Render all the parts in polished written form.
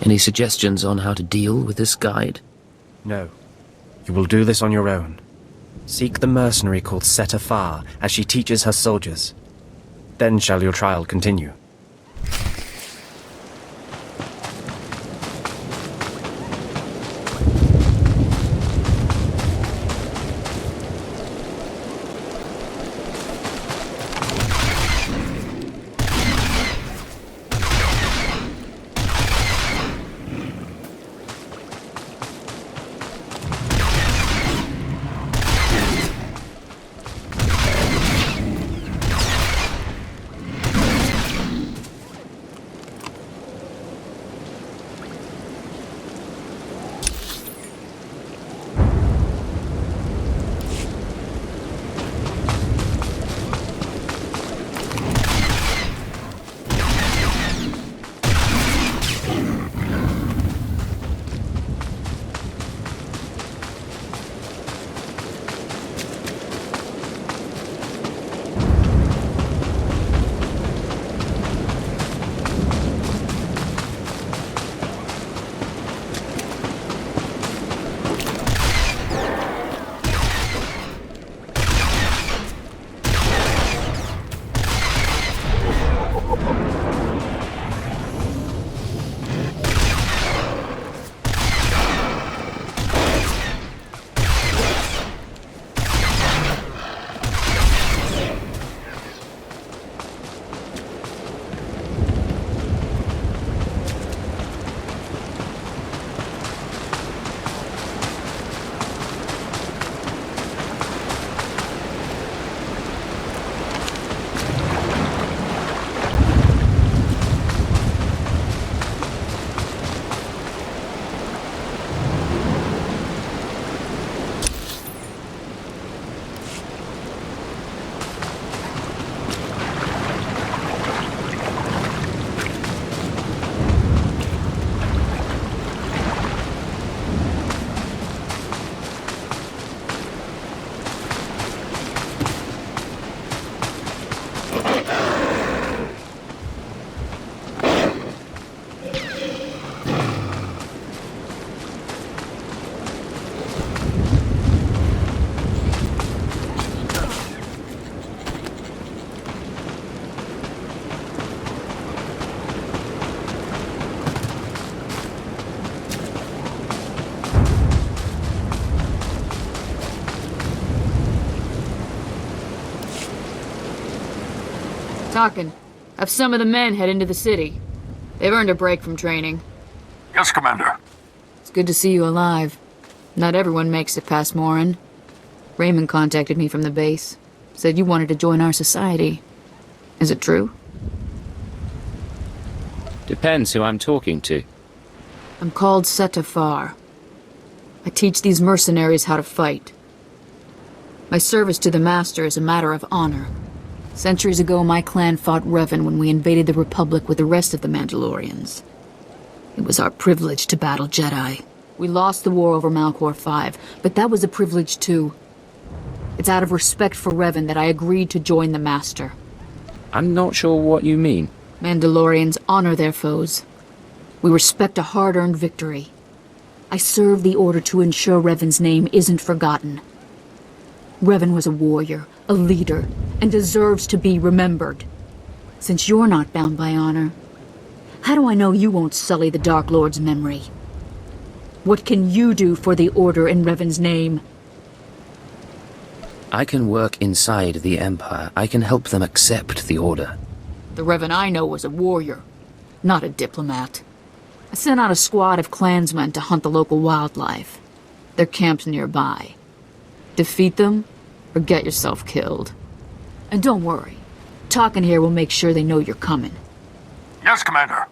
Any suggestions on how to deal with this guide? No. You will do this on your own. Seek the mercenary called SWTOR as she teaches her soldiers. Then shall your trial continue. Talking. Have some of the men head into the city. They've earned a break from training. Yes, Commander. It's good to see you alive. Not everyone makes it past Morin. Raymond contacted me from the base. Said you wanted to join our society. Is it true? Depends who I'm talking to. I'm called SWTOR. I teach these mercenaries how to fight. My service to the Master is a matter of honor. Centuries ago, my clan fought Revan when we invaded the Republic with the rest of the Mandalorians. It was our privilege to battle Jedi. We lost the war over Malchor 5, but that was a privilege too. It's out of respect for Revan that I agreed to join the Master. I'm not sure what you mean. Mandalorians honor their foes. We respect a hard-earned victory. I serve the Order to ensure Revan's name isn't forgotten. Revan was a warrior, a leader, and deserves to be remembered. Since you're not bound by honor, how do I know you won't sully the Dark Lord's memory? What can you do for the Order in Revan's name? I can work inside the Empire. I can help them accept the Order. The Revan I know was a warrior, not a diplomat. I sent out a squad of clansmen to hunt the local wildlife. Their camp's nearby. Defeat them, or get yourself killed. And don't worry, talking here will make sure they know you're coming. Yes, Commander.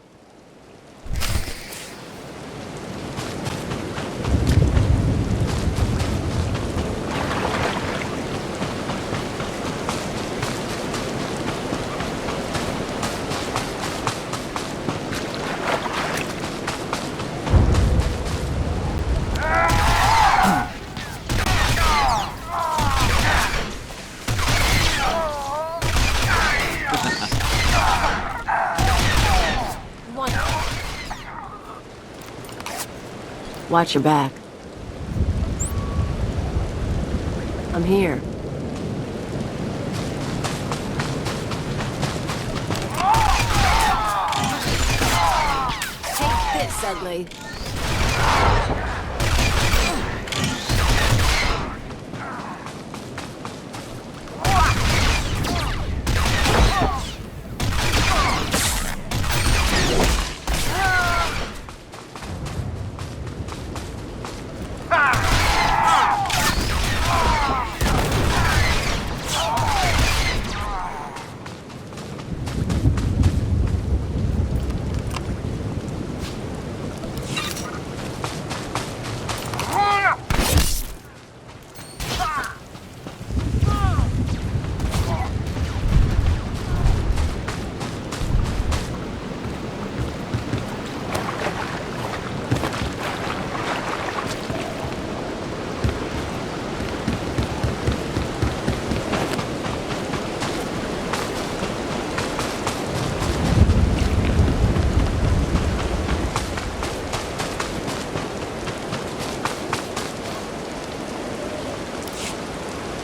Watch your back. I'm here. Take this, ugly.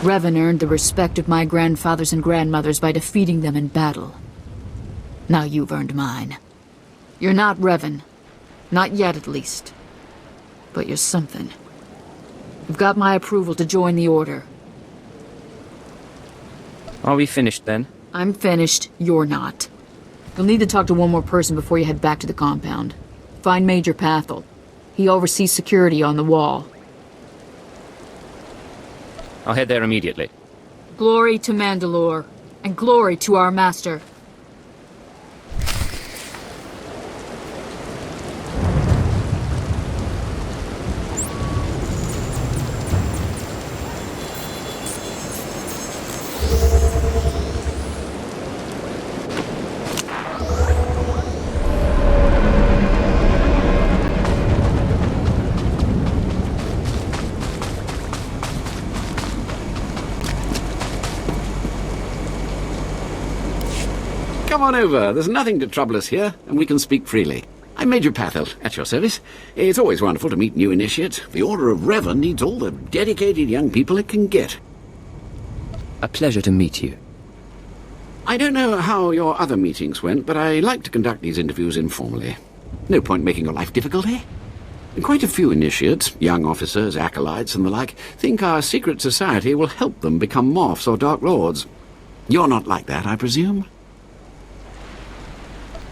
Revan earned the respect of my grandfathers and grandmothers by defeating them in battle. Now you've earned mine. You're not Revan. Not yet, at least. But you're something. You've got my approval to join the Order. Are we finished then? I'm finished, you're not. You'll need to talk to one more person before you head back to the compound. Find Major Pathel. He oversees security on the wall. I'll head there immediately. Glory to Mandalore, and glory to our master. Come on over. There's nothing to trouble us here, and we can speak freely. I'm Major Pathel, at your service. It's always wonderful to meet new initiates. The Order of Revan needs all the dedicated young people it can get. A pleasure to meet you. I don't know how your other meetings went, but I like to conduct these interviews informally. No point making your life difficult, eh? And quite a few initiates, young officers, acolytes, and the like, think our secret society will help them become Morphs or Dark Lords. You're not like that, I presume?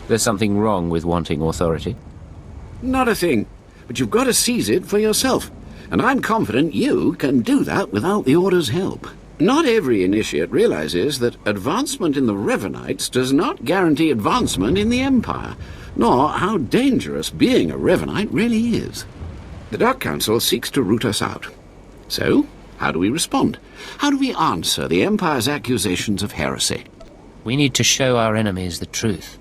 There's something wrong with wanting authority? Not a thing. But you've got to seize it for yourself. And I'm confident you can do that without the Order's help. Not every initiate realizes that advancement in the Revanites does not guarantee advancement in the Empire, nor how dangerous being a Revanite really is. The Dark Council seeks to root us out. So, how do we respond? How do we answer the Empire's accusations of heresy? We need to show our enemies the truth.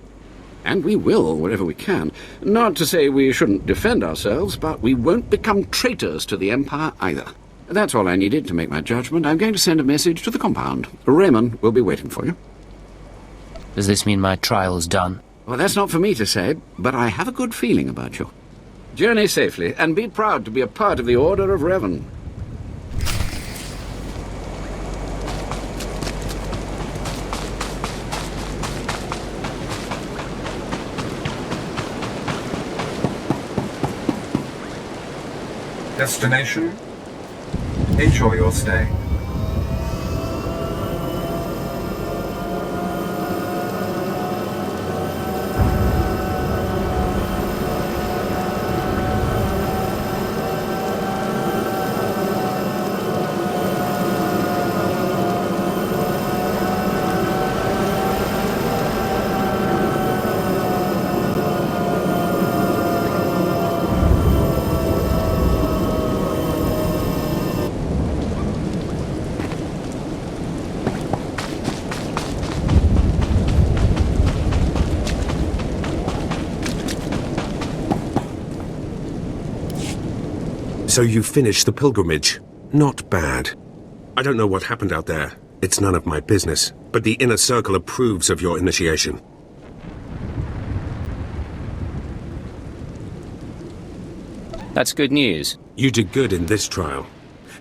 And we will, wherever we can. Not to say we shouldn't defend ourselves, but we won't become traitors to the Empire either. That's all I needed to make my judgment. I'm going to send a message to the compound. Raymond will be waiting for you. Does this mean my trial's done? Well, that's not for me to say, but I have a good feeling about you. Journey safely, and be proud to be a part of the Order of Revan. Destination? Enjoy your stay. So you finished the pilgrimage. Not bad. I don't know what happened out there. It's none of my business. But the Inner Circle approves of your initiation. That's good news. You did good in this trial.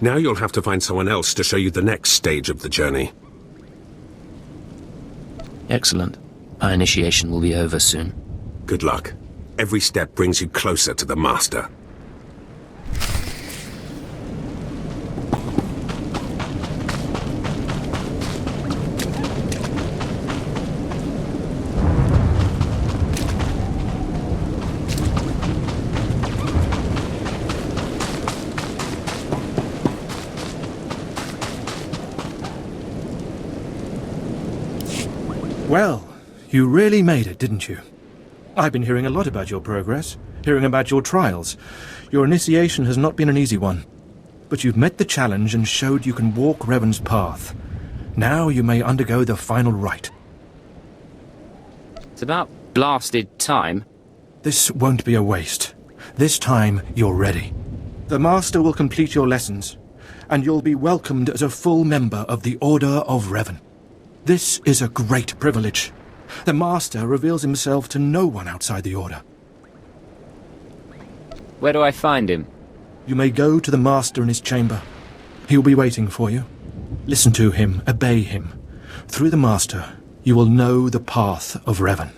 Now you'll have to find someone else to show you the next stage of the journey. Excellent. My initiation will be over soon. Good luck. Every step brings you closer to the Master. Well, you really made it, didn't you? I've been hearing a lot about your progress, hearing about your trials. Your initiation has not been an easy one. But you've met the challenge and showed you can walk Revan's path. Now you may undergo the final rite. It's about blasted time. This won't be a waste. This time you're ready. The Master will complete your lessons, and you'll be welcomed as a full member of the Order of Revan. This is a great privilege. The Master reveals himself to no one outside the Order. Where do I find him? You may go to the Master in his chamber. He'll be waiting for you. Listen to him, obey him. Through the Master, you will know the path of Revan.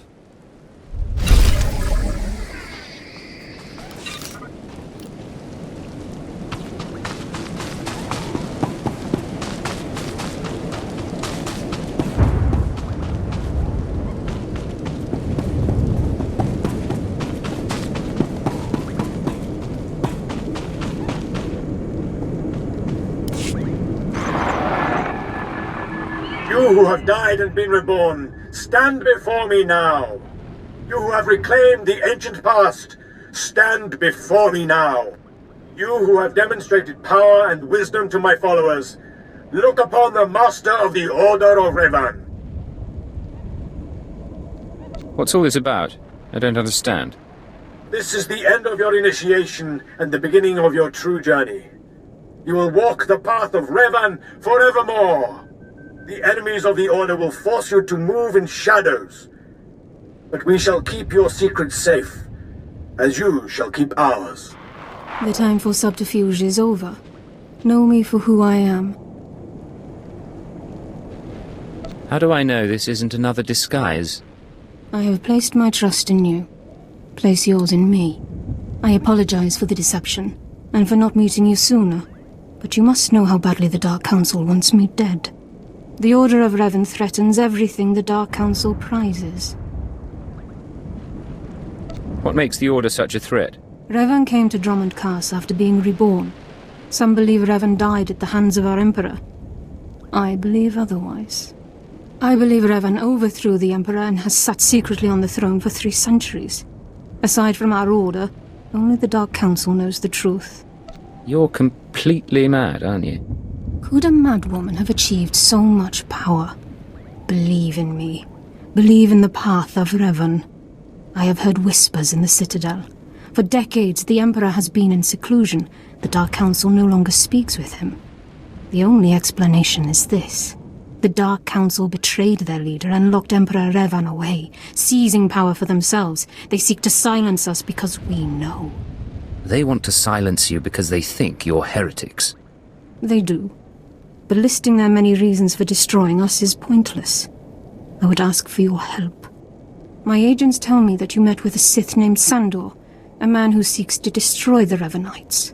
You who have died and been reborn, stand before me now. You who have reclaimed the ancient past, stand before me now. You who have demonstrated power and wisdom to my followers, look upon the Master of the Order of Revan. What's all this about? I don't understand. This is the end of your initiation and the beginning of your true journey. You will walk the path of Revan forevermore. The enemies of the Order will force you to move in shadows. But we shall keep your secrets safe, as you shall keep ours. The time for subterfuge is over. Know me for who I am. How do I know this isn't another disguise? I have placed my trust in you. Place yours in me. I apologize for the deception, and for not meeting you sooner. But you must know how badly the Dark Council wants me dead. The Order of Revan threatens everything the Dark Council prizes. What makes the Order such a threat? Revan came to Drummond Cass after being reborn. Some believe Revan died at the hands of our Emperor. I believe otherwise. I believe Revan overthrew the Emperor and has sat secretly on the throne for 3 centuries. Aside from our Order, only the Dark Council knows the truth. You're completely mad, aren't you? Could a madwoman have achieved so much power? Believe in me. Believe in the path of Revan. I have heard whispers in the Citadel. For decades, the Emperor has been in seclusion. The Dark Council no longer speaks with him. The only explanation is this. The Dark Council betrayed their leader and locked Emperor Revan away, seizing power for themselves. They seek to silence us because we know. They want to silence you because they think you're heretics. They do. But listing their many reasons for destroying us is pointless. I would ask for your help. My agents tell me that you met with a Sith named Sandor, a man who seeks to destroy the Revanites.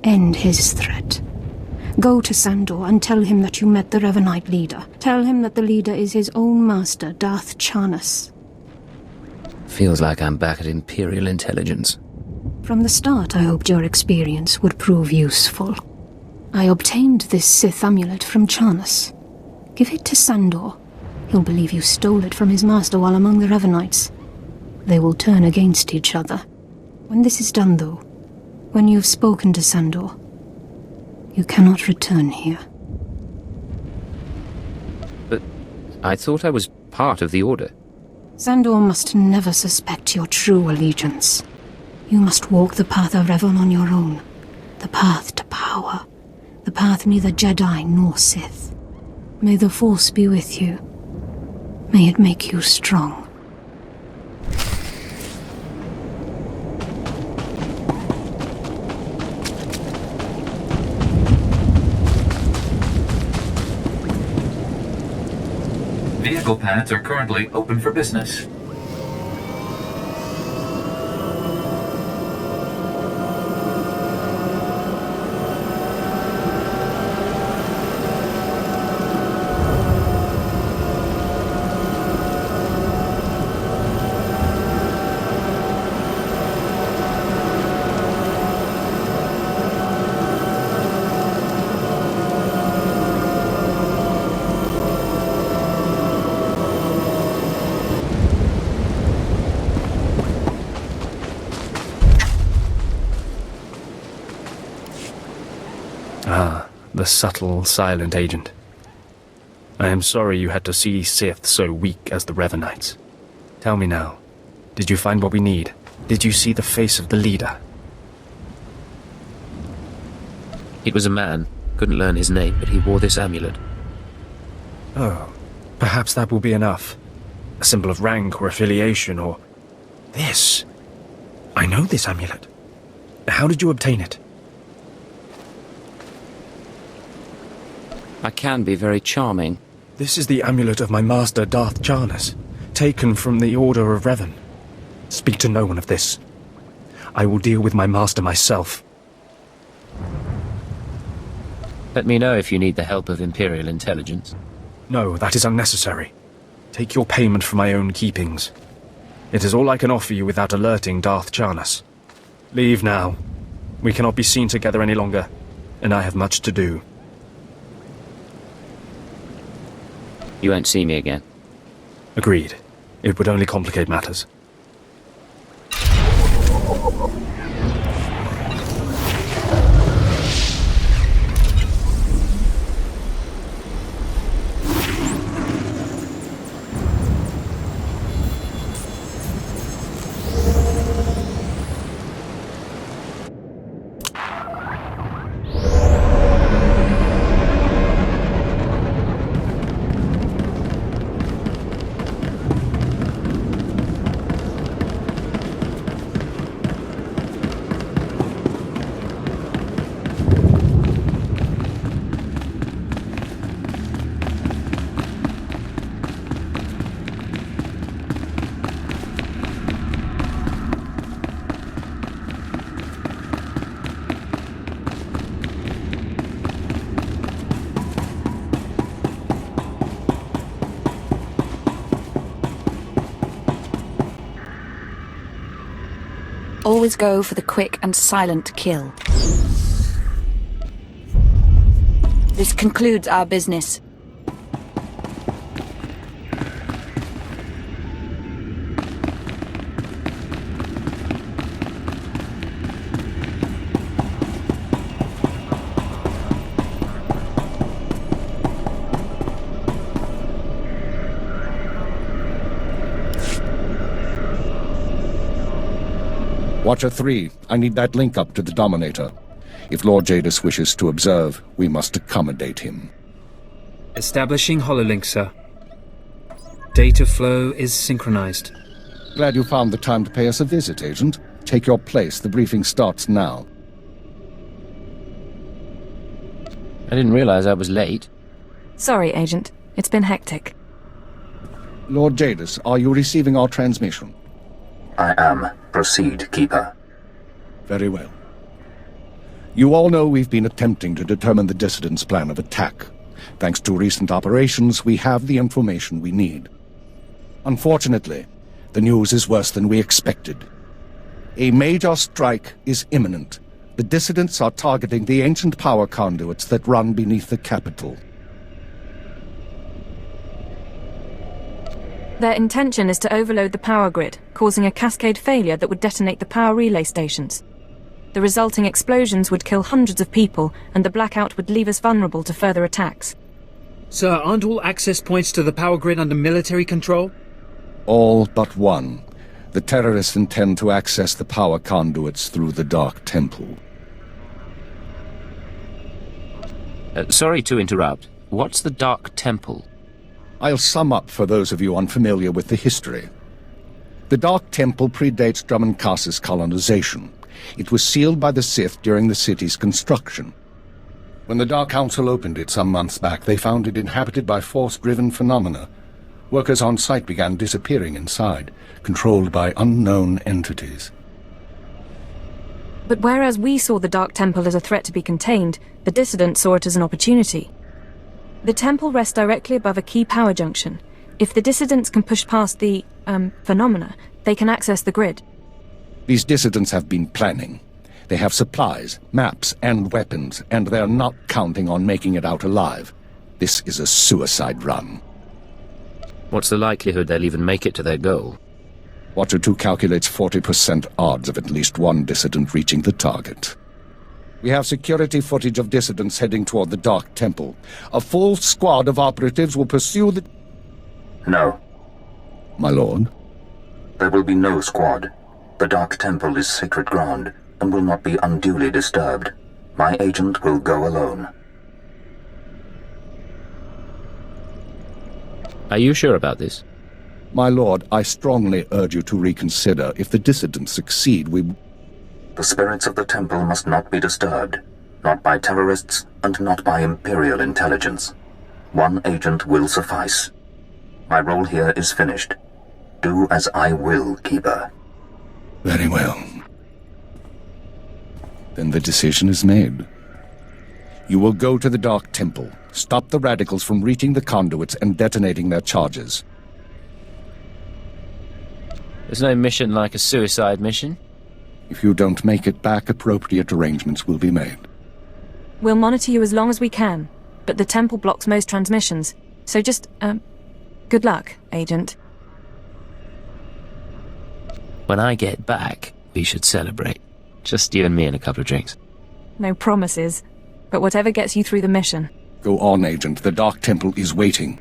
End his threat. Go to Sandor and tell him that you met the Revanite leader. Tell him that the leader is his own master, Darth Charnas. Feels like I'm back at Imperial Intelligence. From the start, I hoped your experience would prove useful. I obtained this Sith amulet from Charnas. Give it to Sandor. He'll believe you stole it from his master while among the Revanites. They will turn against each other. When this is done, though, when you've spoken to Sandor, you cannot return here. But I thought I was part of the Order. Sandor must never suspect your true allegiance. You must walk the path of Revan on your own. The path to power. The path neither Jedi nor Sith. May the Force be with you. May it make you strong. vehicle paths are currently open for business. Ah, the subtle, silent agent. I am sorry you had to see Sith so weak as the Revenites. Tell me now, did you find what we need? Did you see the face of the leader? It was a man. Couldn't learn his name, but he wore this amulet. Oh, perhaps that will be enough. A symbol of rank or affiliation or... This! I know this amulet. How did you obtain it? I can be very charming. This is the amulet of my master Darth Jarnus, taken from the Order of Revan. Speak to no one of this. I will deal with my master myself. Let me know if you need the help of Imperial intelligence. No, that is unnecessary. Take your payment for my own keepings. It is all I can offer you without alerting Darth Jarnus. Leave now. We cannot be seen together any longer, and I have much to do. You won't see me again. Agreed. It would only complicate matters. Always go for the quick and silent kill. This concludes our business. Watcher 3, I need that link up to the Dominator. If Lord Jadis wishes to observe, we must accommodate him. Establishing hololink, sir. Data flow is synchronized. Glad you found the time to pay us a visit, Agent. Take your place. The briefing starts now. I didn't realize I was late. Sorry, Agent. It's been hectic. Lord Jadis, are you receiving our transmission? I am. Proceed, Keeper. Very well. You all know we've been attempting to determine the dissidents' plan of attack. Thanks to recent operations, we have the information we need. Unfortunately, the news is worse than we expected. A major strike is imminent. The dissidents are targeting the ancient power conduits that run beneath the capital. Their intention is to overload the power grid, causing a cascade failure that would detonate the power relay stations. The resulting explosions would kill hundreds of people, and the blackout would leave us vulnerable to further attacks. Sir, aren't all access points to the power grid under military control? All but one. The terrorists intend to access the power conduits through the Dark Temple. Sorry to interrupt. What's the Dark Temple? I'll sum up for those of you unfamiliar with the history. The Dark Temple predates Drummond Cass's colonization. It was sealed by the Sith during the city's construction. When the Dark Council opened it some months back, they found it inhabited by force-driven phenomena. Workers on site began disappearing inside, controlled by unknown entities. But whereas we saw the Dark Temple as a threat to be contained, the dissidents saw it as an opportunity. The temple rests directly above a key power junction. If the dissidents can push past the, phenomena, they can access the grid. These dissidents have been planning. They have supplies, maps, and weapons, and they're not counting on making it out alive. This is a suicide run. What's the likelihood they'll even make it to their goal? Watcher 2 calculates 40% odds of at least one dissident reaching the target. We have security footage of dissidents heading toward the Dark Temple. A full squad of operatives will pursue the... No. My lord? There will be no squad. The Dark Temple is sacred ground and will not be unduly disturbed. My agent will go alone. Are you sure about this? My lord, I strongly urge you to reconsider. If the dissidents succeed, we... The spirits of the temple must not be disturbed. Not by terrorists, and not by Imperial intelligence. One agent will suffice. My role here is finished. Do as I will, Keeper. Very well. Then the decision is made. You will go to the Dark Temple, stop the radicals from reaching the conduits and detonating their charges. There's no mission like a suicide mission. If you don't make it back, appropriate arrangements will be made. We'll monitor you as long as we can, but the temple blocks most transmissions, so just, good luck, Agent. When I get back, we should celebrate. Just you and me and a couple of drinks. No promises, but whatever gets you through the mission. Go on, Agent. The Dark Temple is waiting.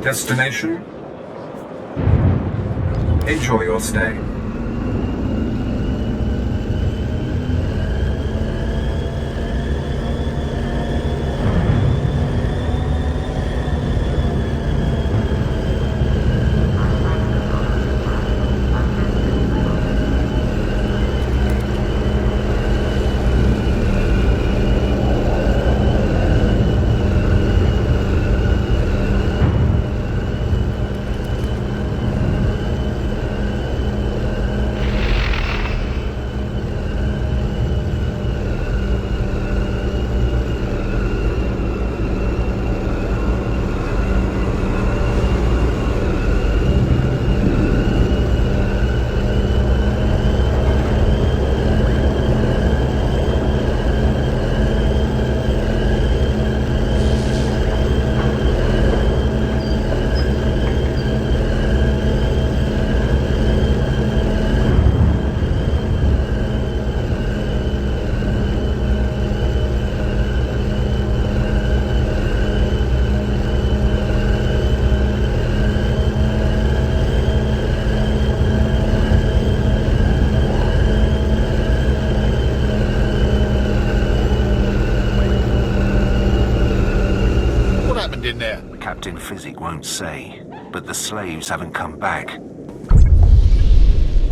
Destination? Enjoy your stay. In there? Captain Physic won't say, but the slaves haven't come back.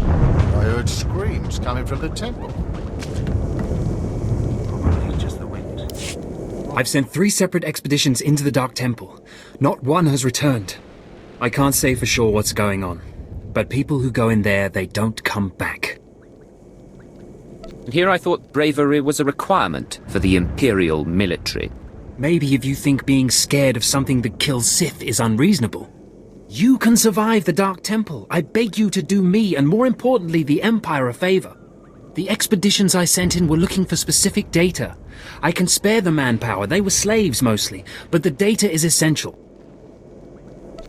I heard screams coming from the temple. Probably just the wind. I've sent 3 separate expeditions into the Dark Temple. Not one has returned. I can't say for sure what's going on, but people who go in there, they don't come back. And here I thought bravery was a requirement for the Imperial military. Maybe if you think being scared of something that kills Sith is unreasonable. You can survive the Dark Temple. I beg you to do me, and more importantly, the Empire a favor. The expeditions I sent in were looking for specific data. I can spare the manpower, they were slaves mostly, but the data is essential.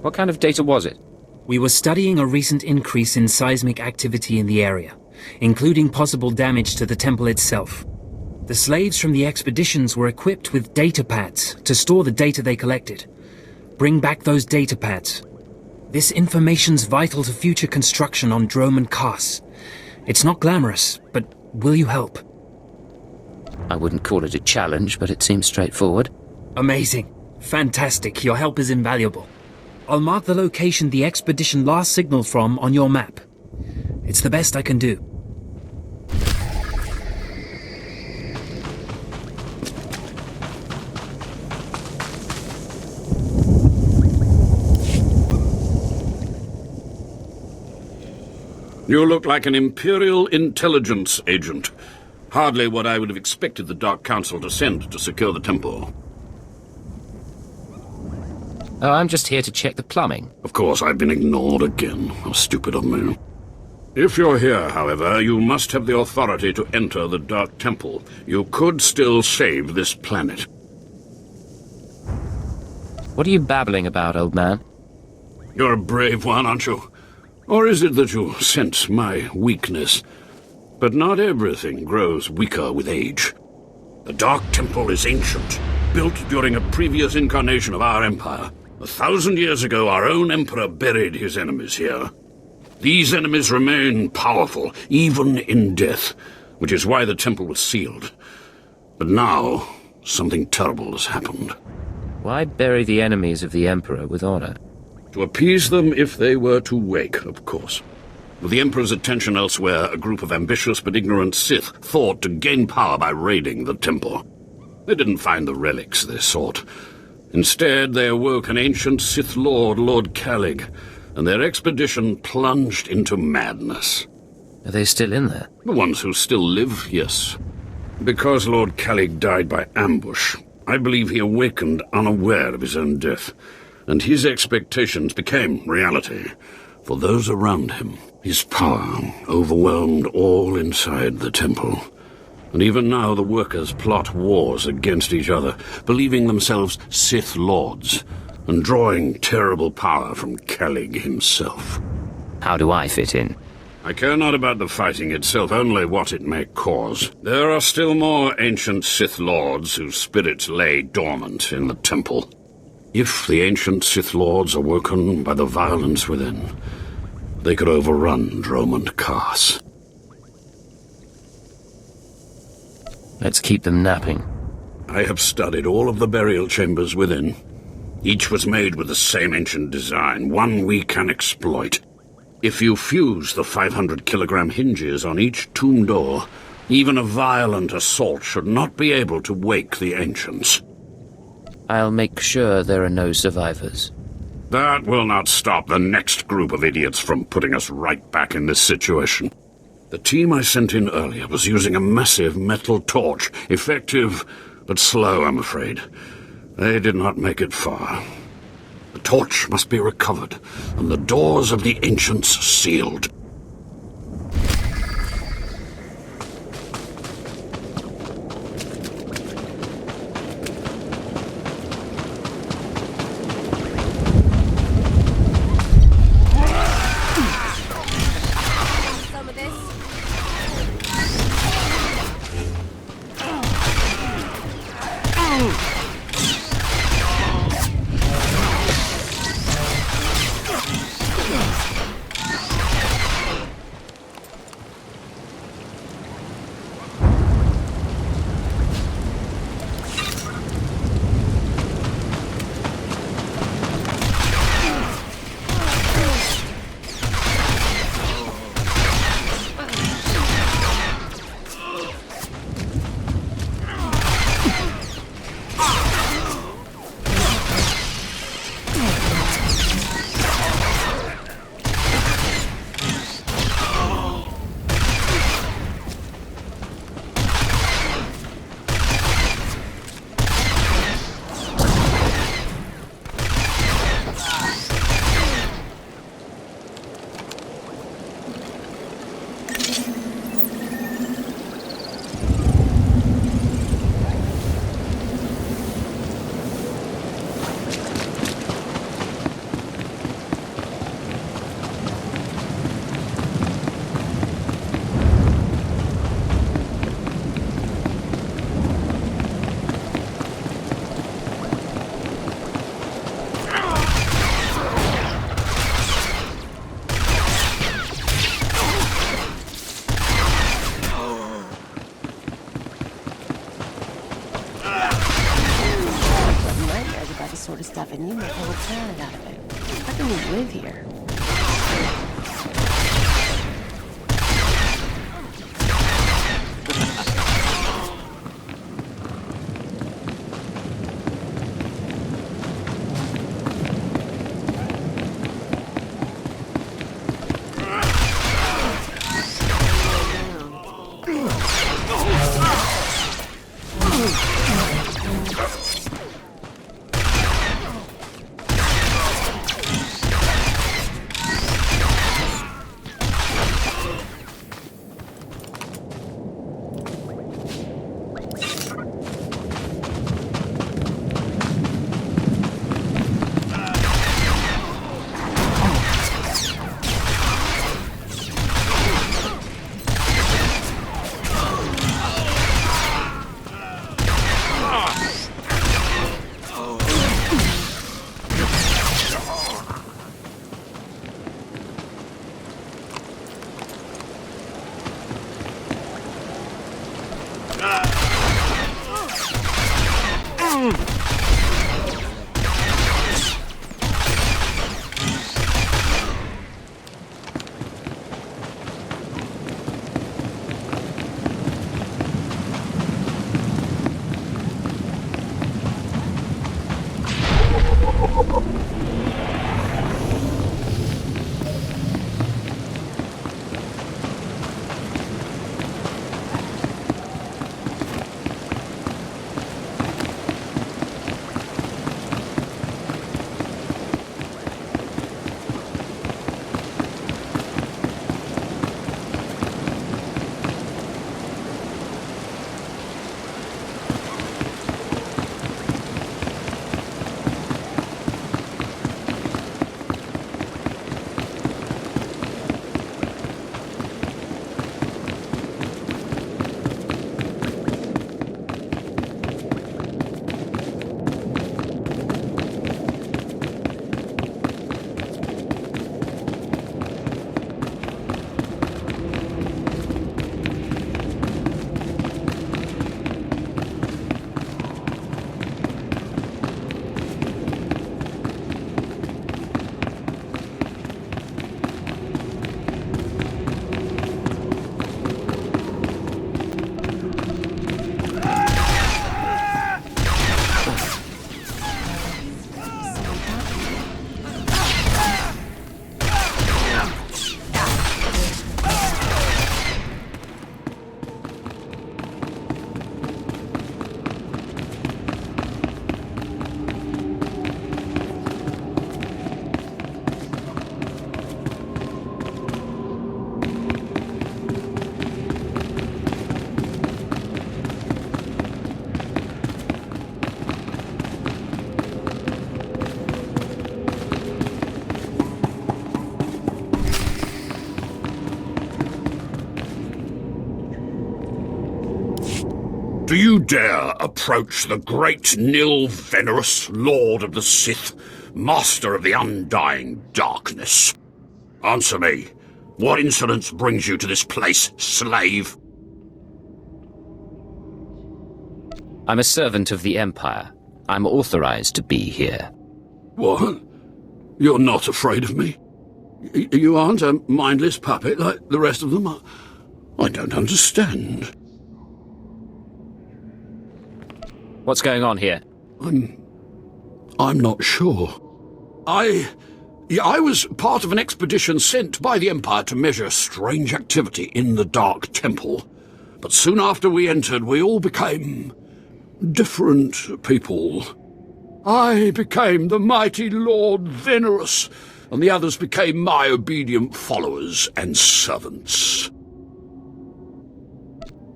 What kind of data was it? We were studying a recent increase in seismic activity in the area, including possible damage to the temple itself. The slaves from the expeditions were equipped with data pads to store the data they collected. Bring back those data pads. This information's vital to future construction on Drome and Kars. It's not glamorous, but will you help? I wouldn't call it a challenge, but it seems straightforward. Amazing. Fantastic. Your help is invaluable. I'll mark the location the expedition last signaled from on your map. It's the best I can do. You look like an Imperial intelligence agent. Hardly what I would have expected the Dark Council to send to secure the temple. Oh, I'm just here to check the plumbing. Of course, I've been ignored again. How stupid of me. If you're here, however, you must have the authority to enter the Dark Temple. You could still save this planet. What are you babbling about, old man? You're a brave one, aren't you? Or is it that you sense my weakness? But not everything grows weaker with age. The Dark Temple is ancient, built during a previous incarnation of our empire. 1,000 years ago, our own emperor buried his enemies here. These enemies remain powerful, even in death, which is why the temple was sealed. But now, something terrible has happened. Why bury the enemies of the emperor with honor? To appease them if they were to wake, of course. With the Emperor's attention elsewhere, a group of ambitious but ignorant Sith thought to gain power by raiding the temple. They didn't find the relics they sought. Instead, they awoke an ancient Sith Lord, Lord Calig, and their expedition plunged into madness. Are they still in there? The ones who still live, yes. Because Lord Calig died by ambush, I believe he awakened unaware of his own death, and his expectations became reality for those around him. His power overwhelmed all inside the temple. And even now the workers plot wars against each other, believing themselves Sith Lords, and drawing terrible power from Calig himself. How do I fit in? I care not about the fighting itself, only what it may cause. There are still more ancient Sith Lords whose spirits lay dormant in the temple. If the ancient Sith Lords are woken by the violence within, they could overrun Drome and Kars. Let's keep them napping. I have studied all of the burial chambers within. Each was made with the same ancient design, one we can exploit. If you fuse the 500-kilogram hinges on each tomb door, even a violent assault should not be able to wake the ancients. I'll make sure there are no survivors. That will not stop the next group of idiots from putting us right back in this situation. The team I sent in earlier was using a massive metal torch, effective but slow, I'm afraid. They did not make it far. The torch must be recovered, and the doors of the ancients sealed. sort of stuff and you make a whole planet out of it. How can we live here? Do you dare approach the great Nil Venerus, Lord of the Sith, Master of the Undying Darkness? Answer me. What insolence brings you to this place, slave? I'm a servant of the Empire. I'm authorized to be here. What? You're not afraid of me? You aren't a mindless puppet like the rest of them? I don't understand. What's going on here? I'm not sure. I was part of an expedition sent by the Empire to measure strange activity in the Dark Temple. But soon after we entered, we all became different people. I became the mighty Lord Venerus, and the others became my obedient followers and servants.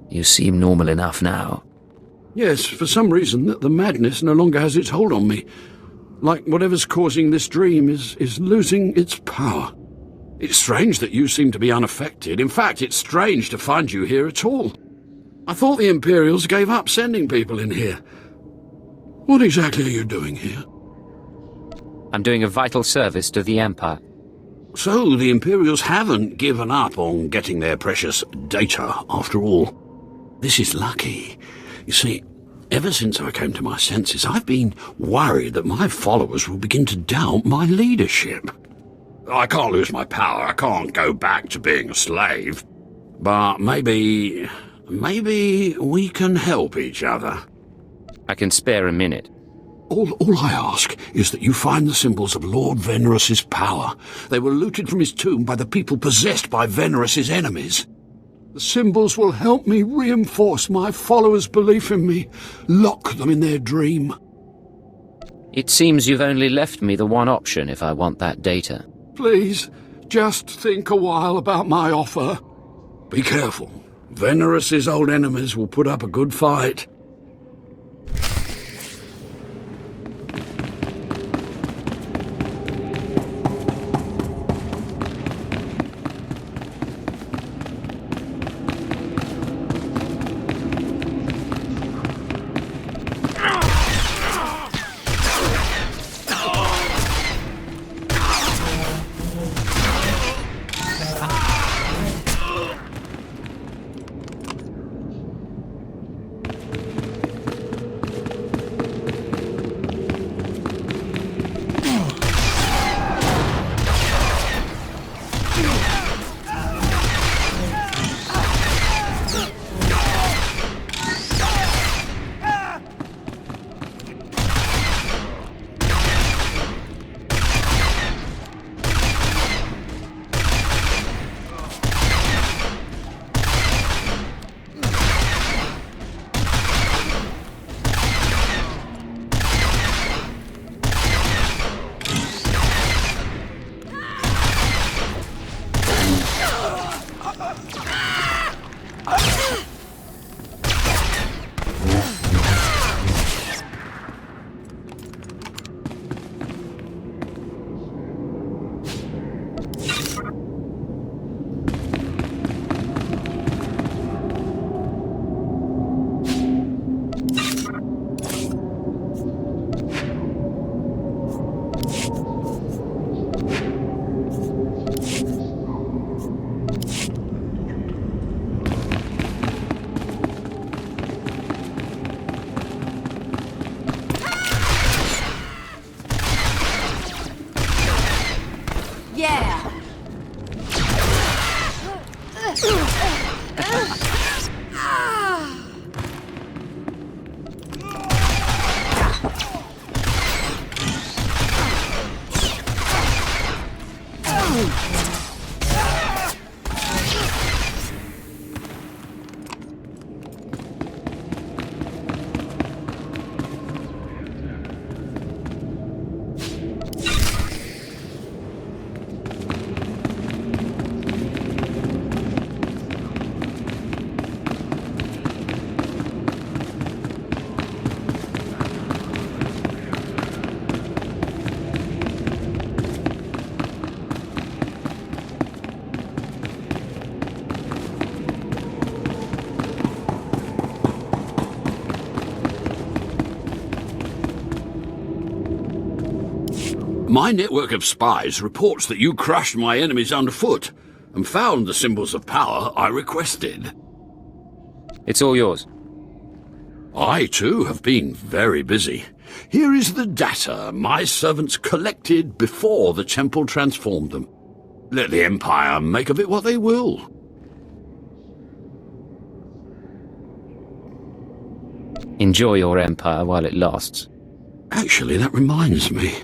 You seem normal enough now. Yes, for some reason the madness no longer has its hold on me. Like whatever's causing this dream is losing its power. It's strange that you seem to be unaffected. In fact, it's strange to find you here at all. I thought the Imperials gave up sending people in here. What exactly are you doing here? I'm doing a vital service to the Empire. So the Imperials haven't given up on getting their precious data, after all. This is lucky. You see, Ever since I came to my senses, I've been worried that my followers will begin to doubt my leadership. I can't lose my power. I can't go back to being a slave. But maybe we can help each other. I can spare a minute. All I ask is that you find the symbols of Lord Venerus's power. They were looted from his tomb by the people possessed by Venerus's enemies. The symbols will help me reinforce my followers' belief in me, lock them in their dream. It seems you've only left me the one option if I want that data. Please, just think a while about my offer. Be careful. Venerus's old enemies will put up a good fight. My network of spies reports that you crushed my enemies underfoot and found the symbols of power I requested. It's all yours. I, too, have been very busy. Here is the data my servants collected before the temple transformed them. Let the Empire make of it what they will. Enjoy your empire while it lasts. Actually, that reminds me.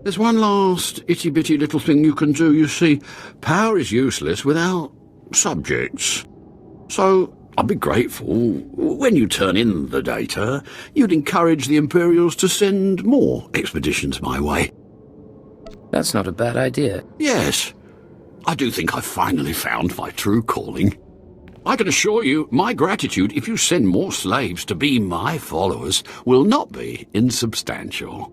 There's one last itty-bitty little thing you can do. You see, power is useless without subjects. So I'd be grateful when you turn in the data, you'd encourage the Imperials to send more expeditions my way. That's not a bad idea. Yes. I do think I've finally found my true calling. I can assure you, my gratitude if you send more slaves to be my followers will not be insubstantial.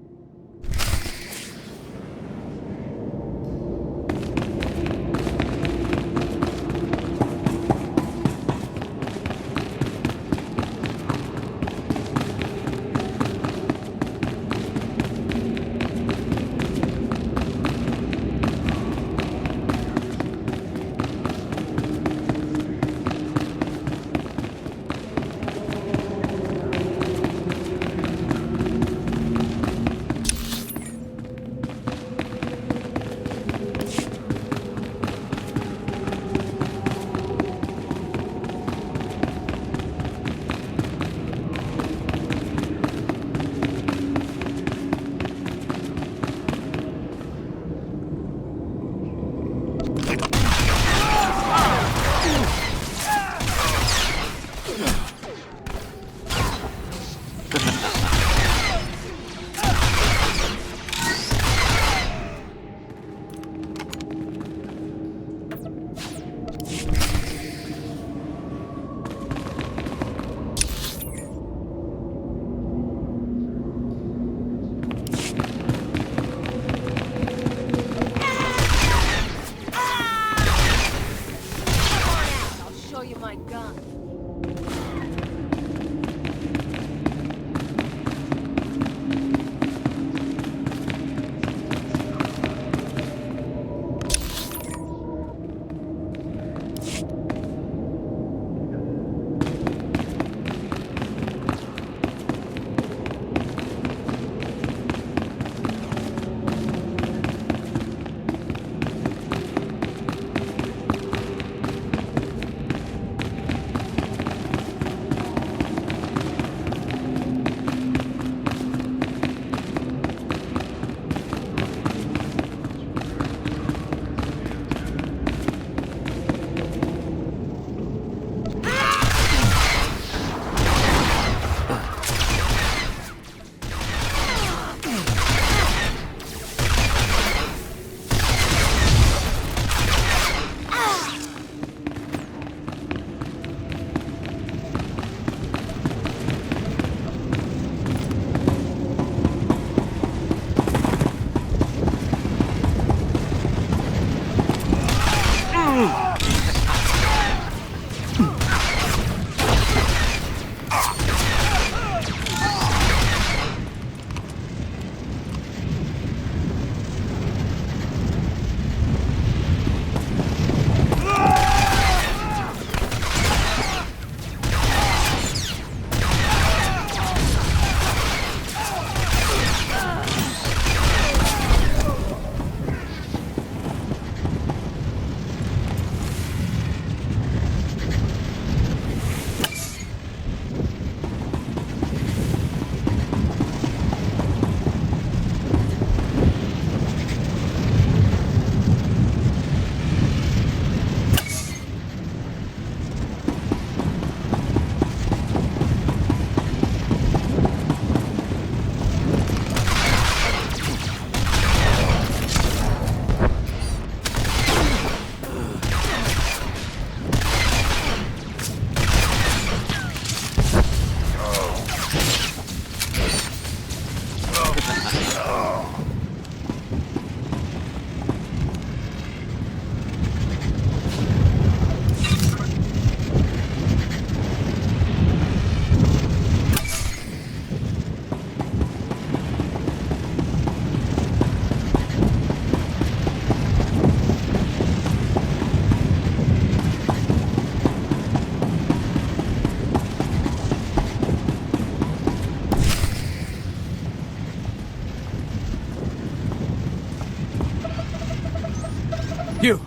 You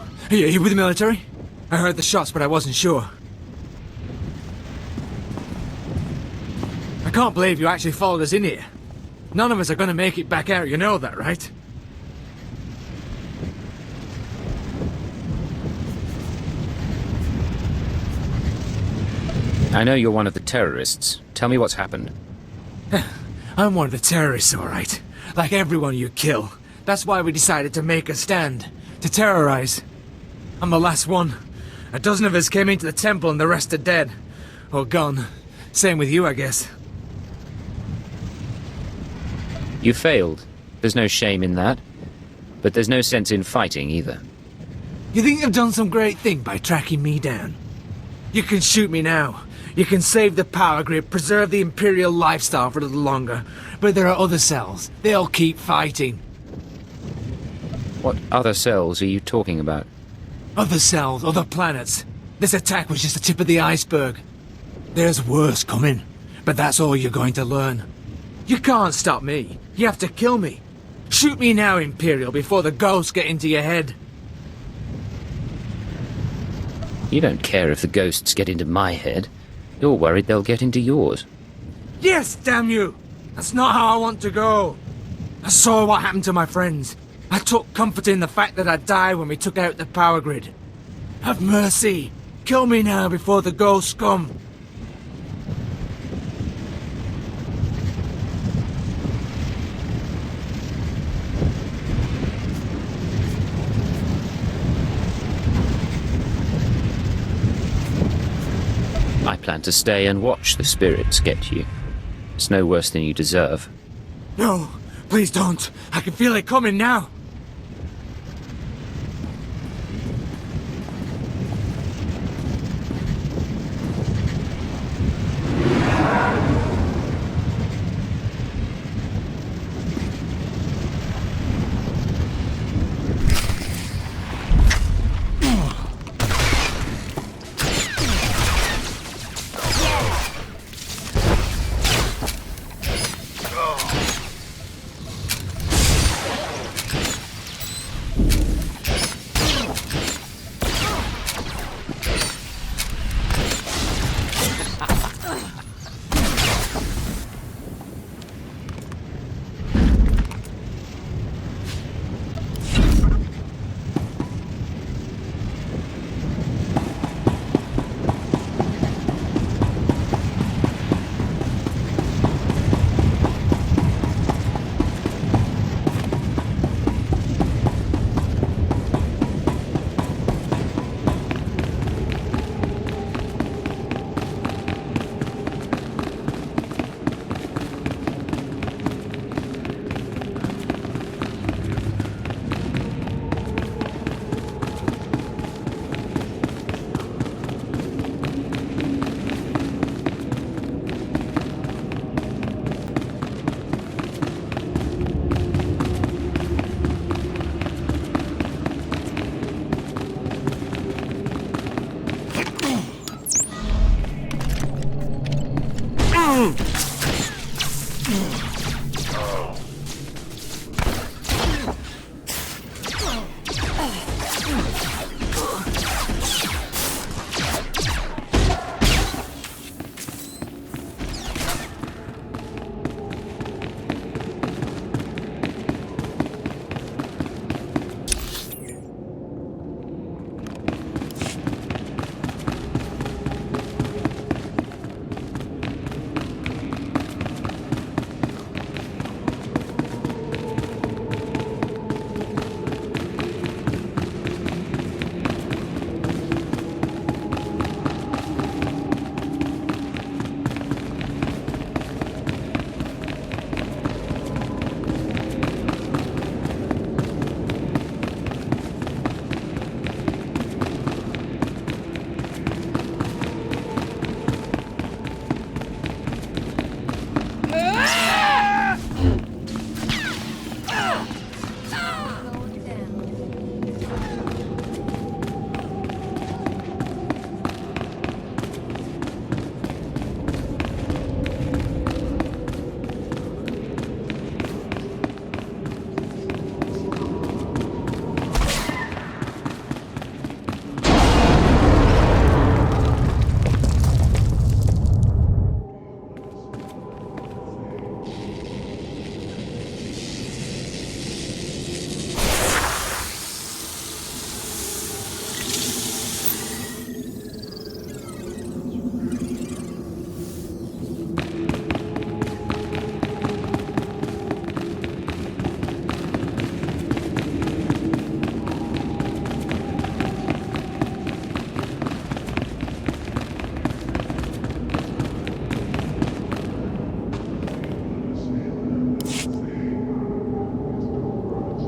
with the military? I heard the shots, but I wasn't sure. I can't believe you actually followed us in here. None of us are gonna make it back out, you know that, right? I know you're one of the terrorists. Tell me what's happened. I'm one of the terrorists, all right. Like everyone you kill. That's why we decided to make a stand. To terrorize. I'm the last one. A dozen of us came into the temple and the rest are dead. Or gone. Same with you, I guess. You failed. There's no shame in that. But there's no sense in fighting either. You think you've done some great thing by tracking me down? You can shoot me now. You can save the power grid, preserve the Imperial lifestyle for a little longer. But there are other cells. They'll keep fighting. What other cells are you talking about? Other cells, other planets. This attack was just the tip of the iceberg. There's worse coming. But that's all you're going to learn. You can't stop me. You have to kill me. Shoot me now, Imperial, before the ghosts get into your head. You don't care if the ghosts get into my head. You're worried they'll get into yours. Yes, damn you! That's not how I want to go. I saw what happened to my friends. I took comfort in the fact that I died when we took out the power grid. Have mercy. Kill me now before the ghosts come. I plan to stay and watch the spirits get you. It's no worse than you deserve. No, please don't. I can feel it coming now.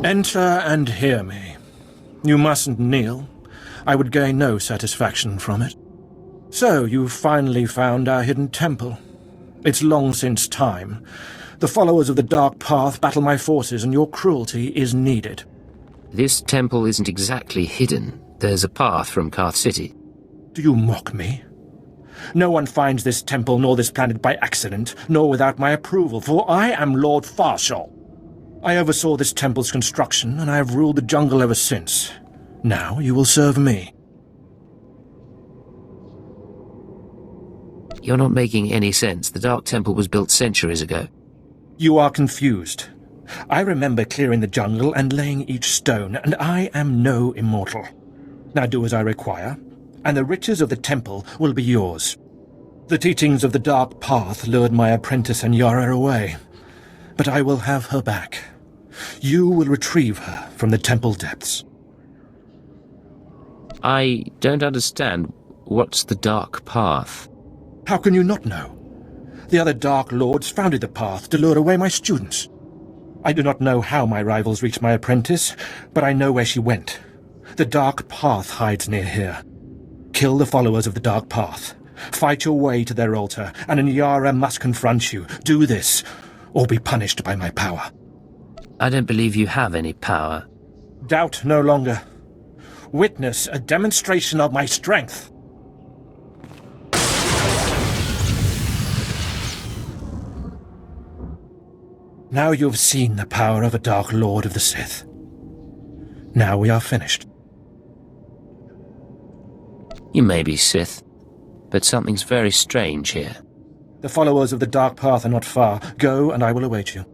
Enter and hear me. You mustn't kneel. I would gain no satisfaction from it. So, you've finally found our hidden temple. It's long since time. The followers of the Dark Path battle my forces, and your cruelty is needed. This temple isn't exactly hidden. There's a path from Karth City. Do you mock me? No one finds this temple nor this planet by accident, nor without my approval, for I am Lord Farshal. I oversaw this temple's construction, and I have ruled the jungle ever since. Now you will serve me. You're not making any sense. The Dark Temple was built centuries ago. You are confused. I remember clearing the jungle and laying each stone, and I am no immortal. Now do as I require, and the riches of the temple will be yours. The teachings of the Dark Path lured my apprentice Anyara away, but I will have her back. You will retrieve her from the temple depths. I don't understand. What's the Dark Path? How can you not know? The other Dark Lords founded the Path to lure away my students. I do not know how my rivals reached my apprentice, but I know where she went. The Dark Path hides near here. Kill the followers of the Dark Path. Fight your way to their altar, and Anyara must confront you. Do this, or be punished by my power. I don't believe you have any power. Doubt no longer. Witness a demonstration of my strength. Now you have seen the power of a Dark Lord of the Sith. Now we are finished. You may be Sith, but something's very strange here. The followers of the Dark Path are not far. Go, and I will await you.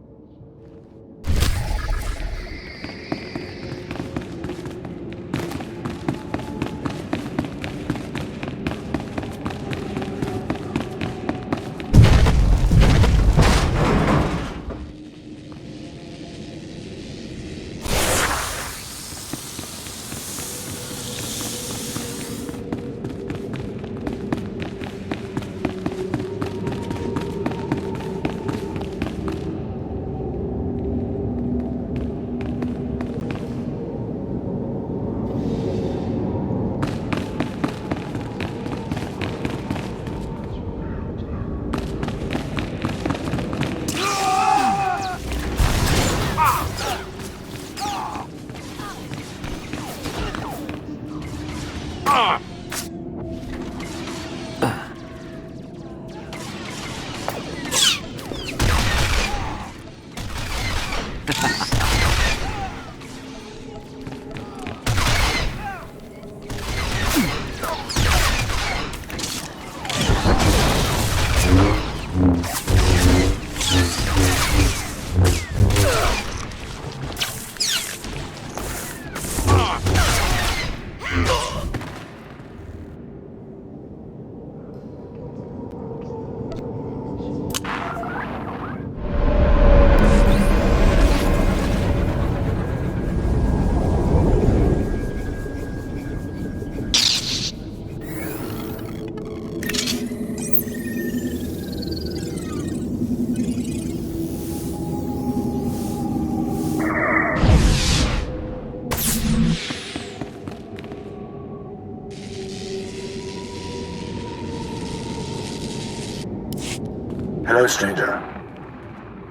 Hello, stranger.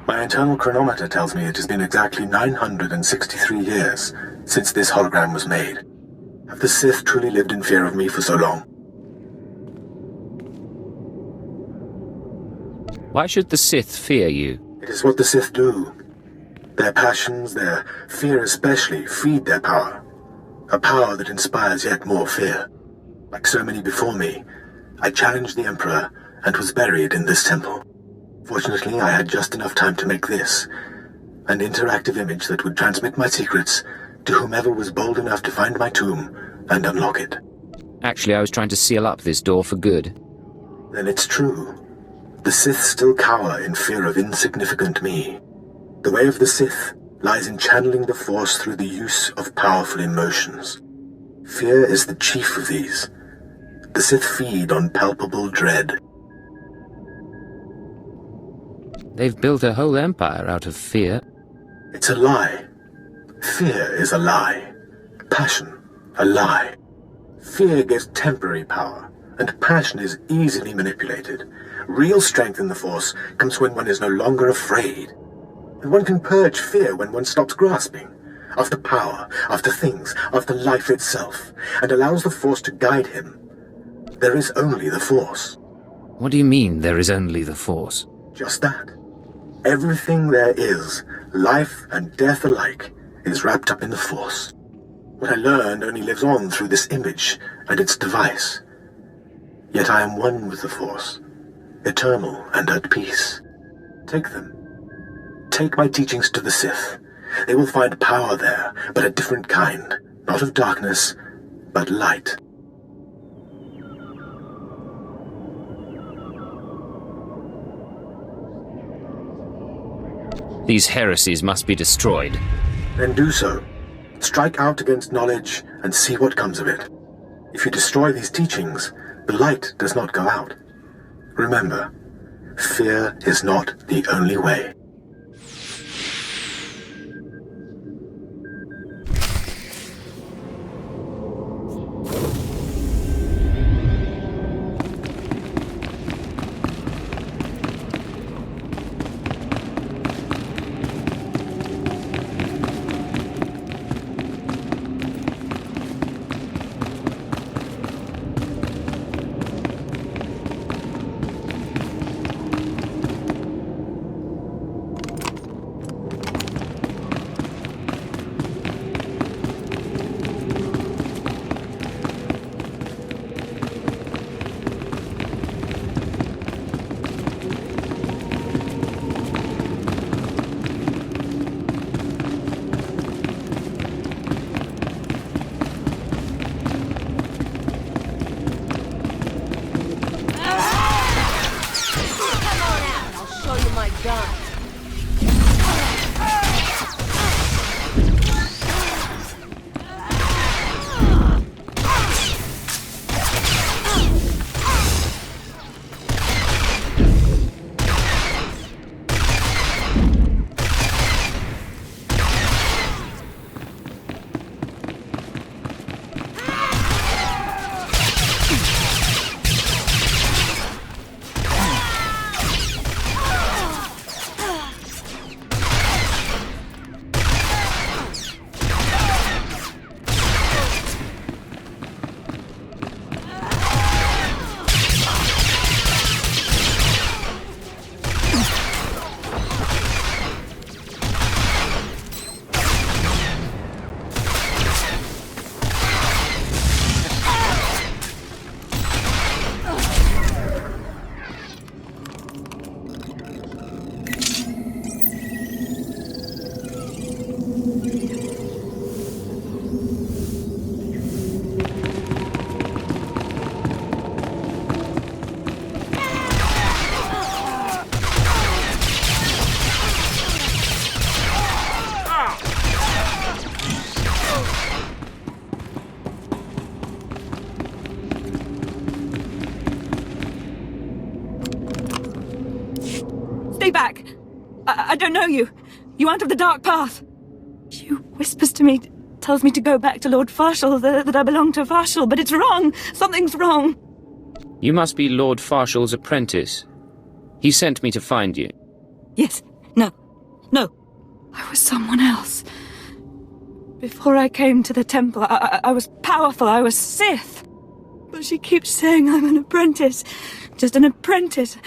My internal chronometer tells me it has been exactly 963 years since this hologram was made. Have the Sith truly lived in fear of me for so long? Why should the Sith fear you? It is what the Sith do. Their passions, their fear especially, feed their power. A power that inspires yet more fear. Like so many before me, I challenged the Emperor and was buried in this temple. Fortunately, I had just enough time to make this, an interactive image that would transmit my secrets to whomever was bold enough to find my tomb and unlock it. Actually, I was trying to seal up this door for good. Then it's true. The Sith still cower in fear of insignificant me. The way of the Sith lies in channeling the Force through the use of powerful emotions. Fear is the chief of these. The Sith feed on palpable dread. They've built a whole empire out of fear. It's a lie. Fear is a lie. Passion, a lie. Fear gives temporary power, and passion is easily manipulated. Real strength in the Force comes when one is no longer afraid. And one can purge fear when one stops grasping after power, after things, after life itself, and allows the Force to guide him. There is only the Force. What do you mean, there is only the Force? Just that. Everything there is, life and death alike, is wrapped up in the Force. What I learned only lives on through this image and its device. Yet I am one with the Force, eternal and at peace. Take them. Take my teachings to the Sith. They will find power there, but a different kind. Not of darkness, but light. These heresies must be destroyed. Then do so. Strike out against knowledge and see what comes of it. If you destroy these teachings, the light does not go out. Remember, fear is not the only way. Stay back! I don't know you. You aren't of the dark path. She whispers to me, tells me to go back to Lord Farshall, that I belong to Farshall, but it's wrong. Something's wrong. You must be Lord Farshall's apprentice. He sent me to find you. Yes. No. I was someone else. Before I came to the temple, I was powerful. I was Sith. But she keeps saying I'm an apprentice. Just an apprentice.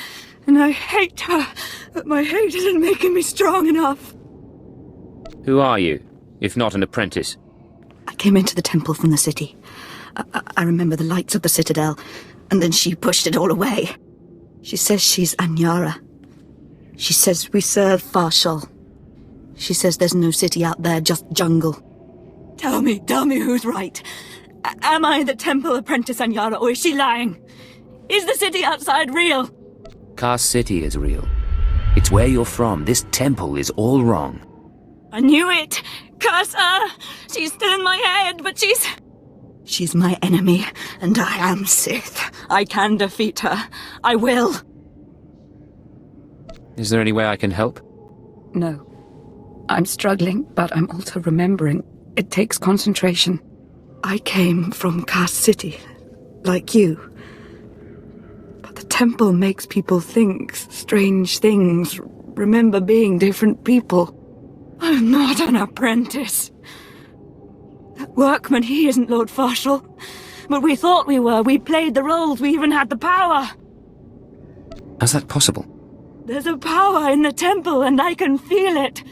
And I hate her. But my hate isn't making me strong enough. Who are you, if not an apprentice? I came into the temple from the city. I remember the lights of the citadel, and then she pushed it all away. She says she's Anyara. She says we serve Farshall. She says there's no city out there, just jungle. Tell me who's right. Am I the temple apprentice Anyara, or is she lying? Is the city outside real? Kar City is real. It's where you're from. This temple is all wrong. I knew it! Curse her! She's still in my head, but she's my enemy, and I am Sith. I can defeat her. I will. Is there any way I can help? No. I'm struggling, but I'm also remembering. It takes concentration. I came from Cass City, like you. But the temple makes people think strange things, remember being different people. I'm not an apprentice. That workman, he isn't Lord Farshall. But we thought we were. We played the roles. We even had the power. How's that possible? There's a power in the temple, and I can feel it.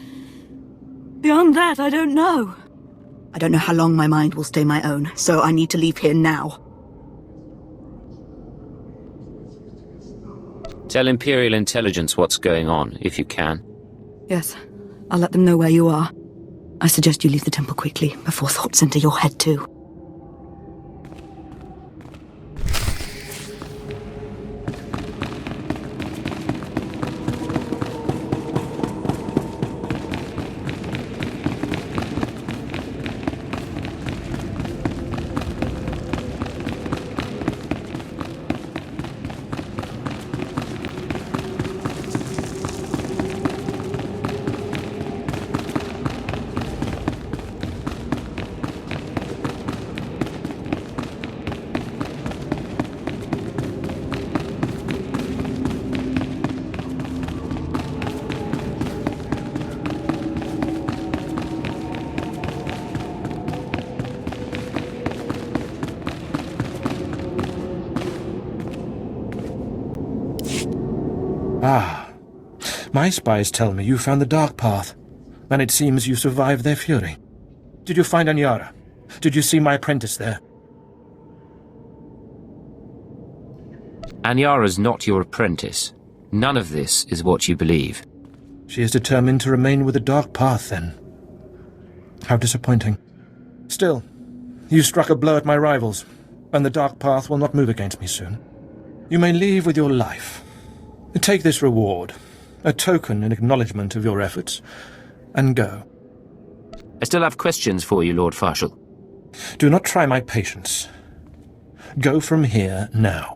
Beyond that, I don't know. I don't know how long my mind will stay my own, so I need to leave here now. Tell Imperial Intelligence what's going on, if you can. Yes, I'll let them know where you are. I suggest you leave the temple quickly, before thoughts enter your head too. Ah, my spies tell me you found the Dark Path, and it seems you survived their fury. Did you find Anyara? Did you see my apprentice there? Anyara's not your apprentice. None of this is what you believe. She is determined to remain with the Dark Path, then. How disappointing. Still, you struck a blow at my rivals, and the Dark Path will not move against me soon. You may leave with your life. Take this reward, a token in acknowledgement of your efforts, and go. I still have questions for you, Lord Farshall. Do not try my patience. Go from here now.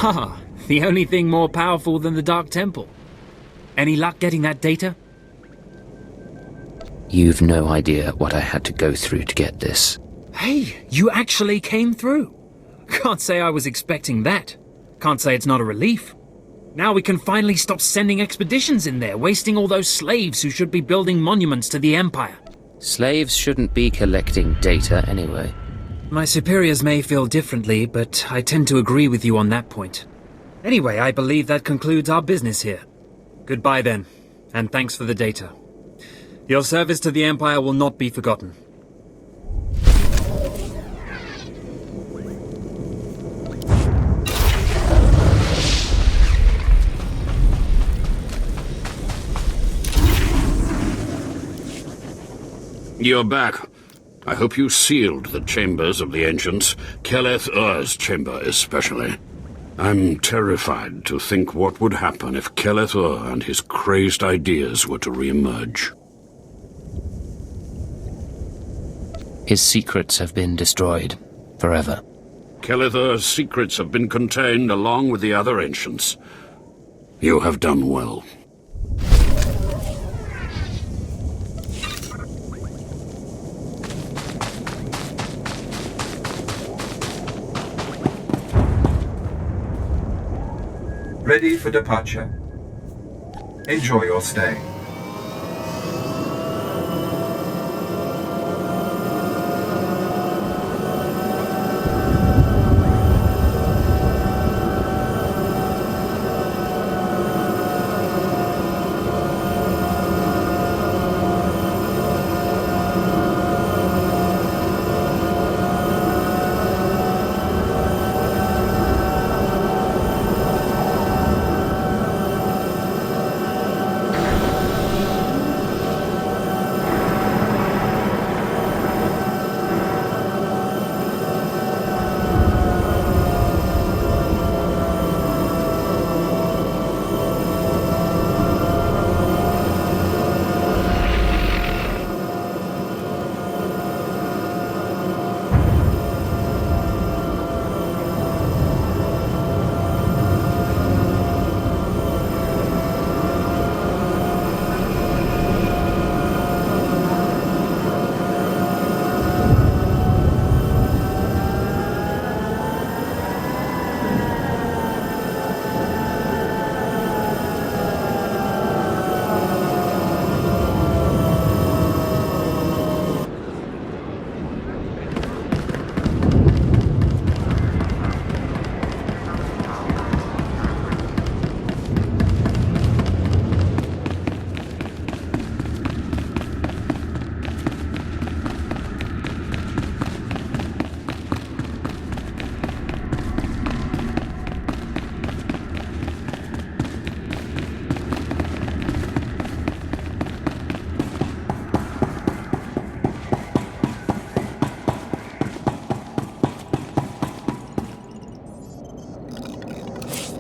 Ah, the only thing more powerful than the Dark Temple. Any luck getting that data? You've no idea what I had to go through to get this. Hey, you actually came through. Can't say I was expecting that. Can't say it's not a relief. Now we can finally stop sending expeditions in there, wasting all those slaves who should be building monuments to the Empire. Slaves shouldn't be collecting data anyway. My superiors may feel differently, but I tend to agree with you on that point. Anyway, I believe that concludes our business here. Goodbye then, and thanks for the data. Your service to the Empire will not be forgotten. You're back. I hope you sealed the chambers of the ancients, SWTOR's chamber especially. I'm terrified to think what would happen if SWTOR and his crazed ideas were to re-emerge. His secrets have been destroyed forever. SWTOR's secrets have been contained along with the other ancients. You have done well. Ready for departure. Enjoy your stay.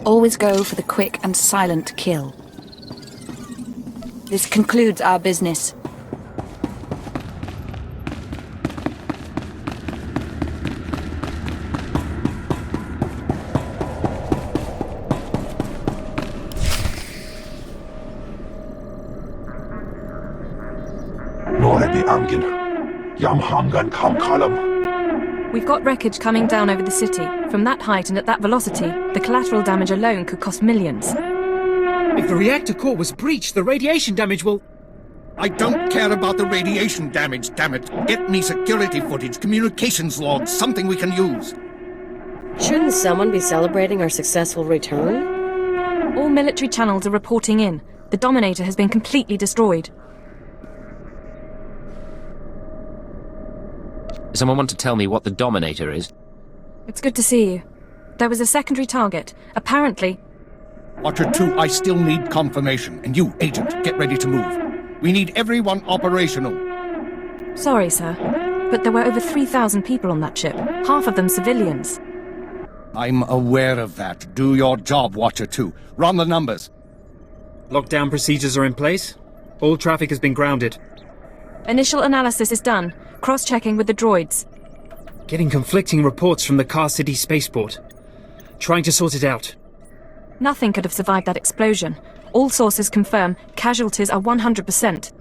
Always go for the quick and silent kill. This concludes our business. We've got wreckage coming down over the city. From that height and at that velocity, the collateral damage alone could cost millions. If the reactor core was breached, the radiation damage will... I don't care about the radiation damage, damn it. Get me security footage, communications logs, something we can use. Shouldn't someone be celebrating our successful return? All military channels are reporting in. The Dominator has been completely destroyed. Someone want to tell me what the Dominator is? It's good to see you. There was a secondary target. Apparently... Watcher 2, I still need confirmation. And you, Agent, get ready to move. We need everyone operational. Sorry, sir. But there were over 3,000 people on that ship. Half of them civilians. I'm aware of that. Do your job, Watcher 2. Run the numbers. Lockdown procedures are in place. All traffic has been grounded. Initial analysis is done. Cross-checking with the droids. Getting conflicting reports from the Car City spaceport. Trying to sort it out. Nothing could have survived that explosion. All sources confirm casualties are 100%.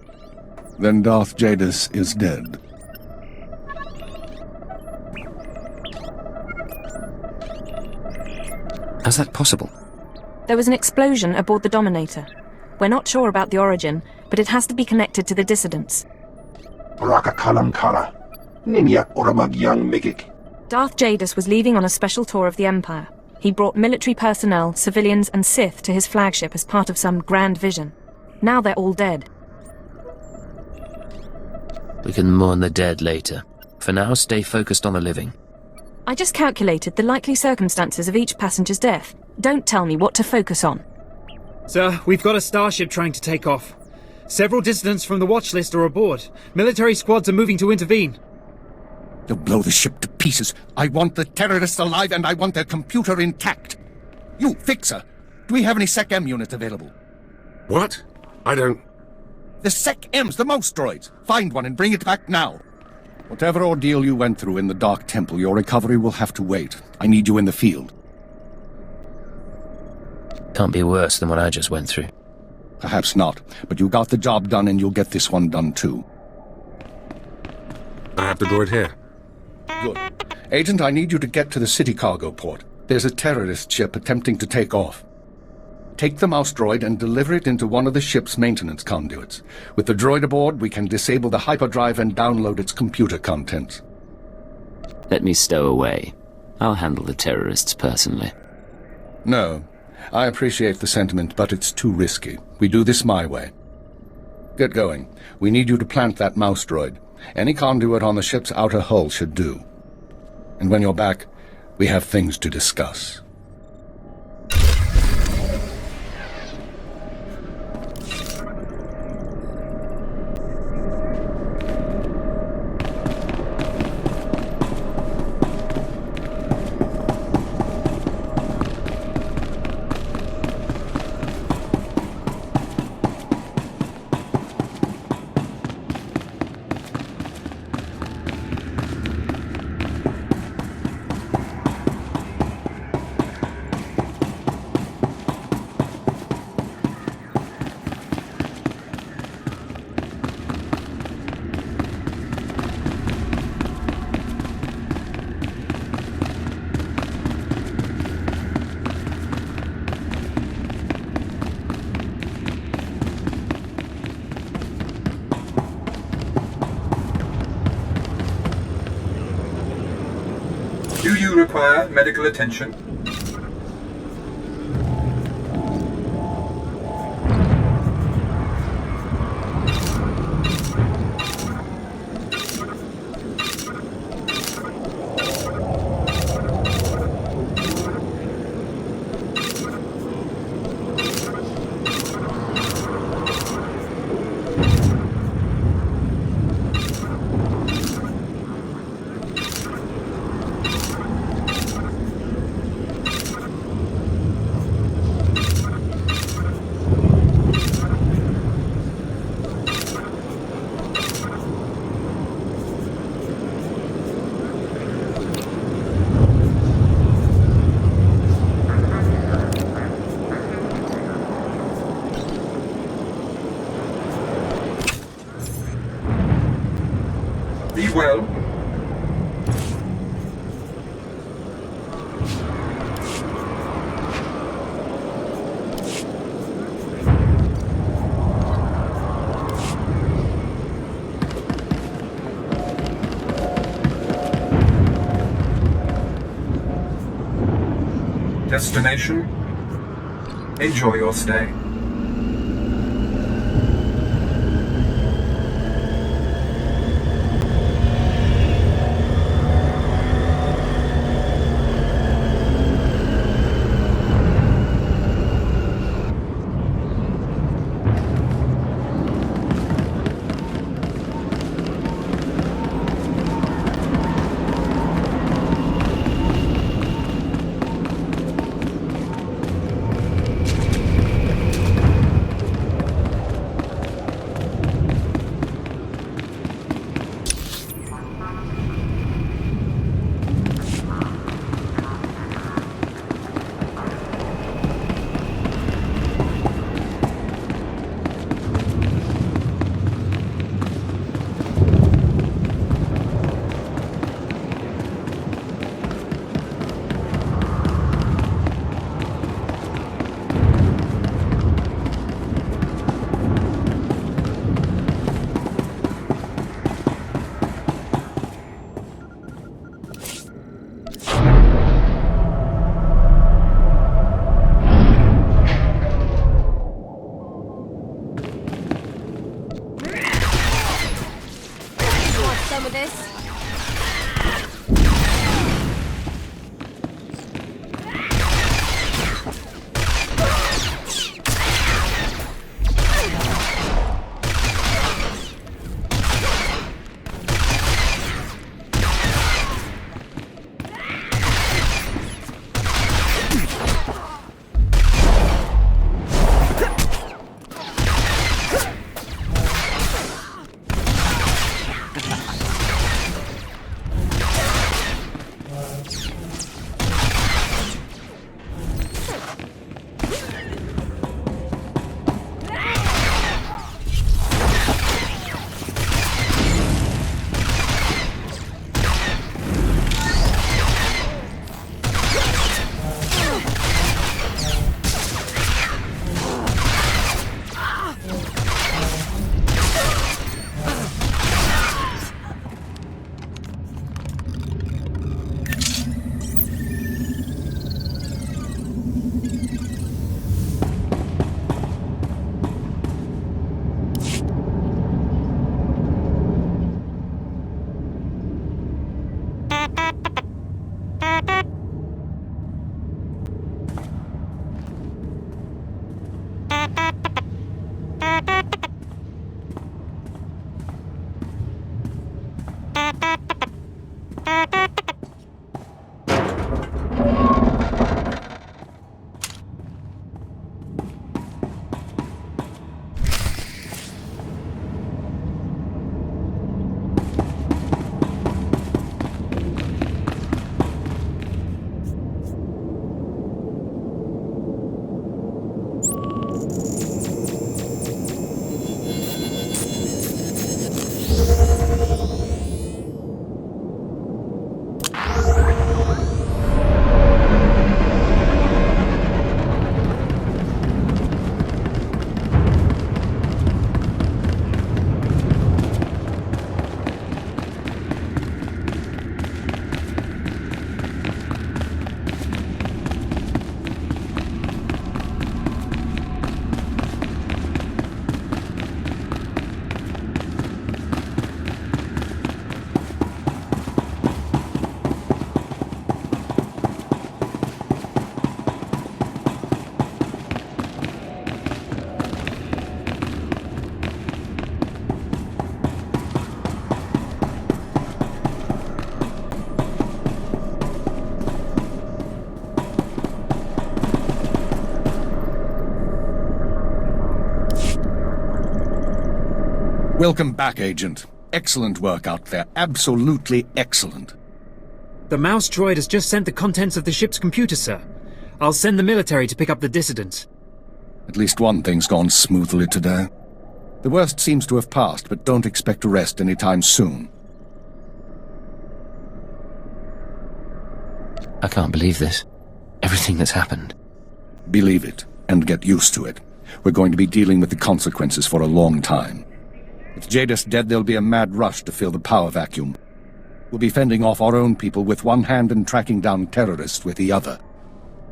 Then Darth Jadis is dead. How's that possible? There was an explosion aboard the Dominator. We're not sure about the origin, but it has to be connected to the dissidents. Darth Jadis was leaving on a special tour of the Empire. He brought military personnel, civilians and Sith to his flagship as part of some grand vision. Now they're all dead. We can mourn the dead later. For now, stay focused on the living. I just calculated the likely circumstances of each passenger's death. Don't tell me what to focus on. Sir, we've got a starship trying to take off. Several dissidents from the watch list are aboard. Military squads are moving to intervene. They'll blow the ship to pieces. I want the terrorists alive and I want their computer intact. You, Fixer, do we have any Sec-M units available? What? I don't... The Sec-Ms, the mouse droids. Find one and bring it back now. Whatever ordeal you went through in the Dark Temple, your recovery will have to wait. I need you in the field. Can't be worse than what I just went through. Perhaps not, but you got the job done and you'll get this one done too. I have the droid here. Good. Agent, I need you to get to the city cargo port. There's a terrorist ship attempting to take off. Take the mouse droid and deliver it into one of the ship's maintenance conduits. With the droid aboard, we can disable the hyperdrive and download its computer contents. Let me stow away. I'll handle the terrorists personally. No. I appreciate the sentiment, but it's too risky. We do this my way. Get going. We need you to plant that mouse droid. Any conduit on the ship's outer hull should do. And when you're back, we have things to discuss. Do you require medical attention? Be well. Destination? Enjoy your stay. Welcome back, Agent. Excellent work out there. Absolutely excellent. The mouse droid has just sent the contents of the ship's computer, sir. I'll send the military to pick up the dissidents. At least one thing's gone smoothly today. The worst seems to have passed, but don't expect to rest anytime soon. I can't believe this. Everything that's happened. Believe it, and get used to it. We're going to be dealing with the consequences for a long time. With Jadis dead, there'll be a mad rush to fill the power vacuum. We'll be fending off our own people with one hand and tracking down terrorists with the other.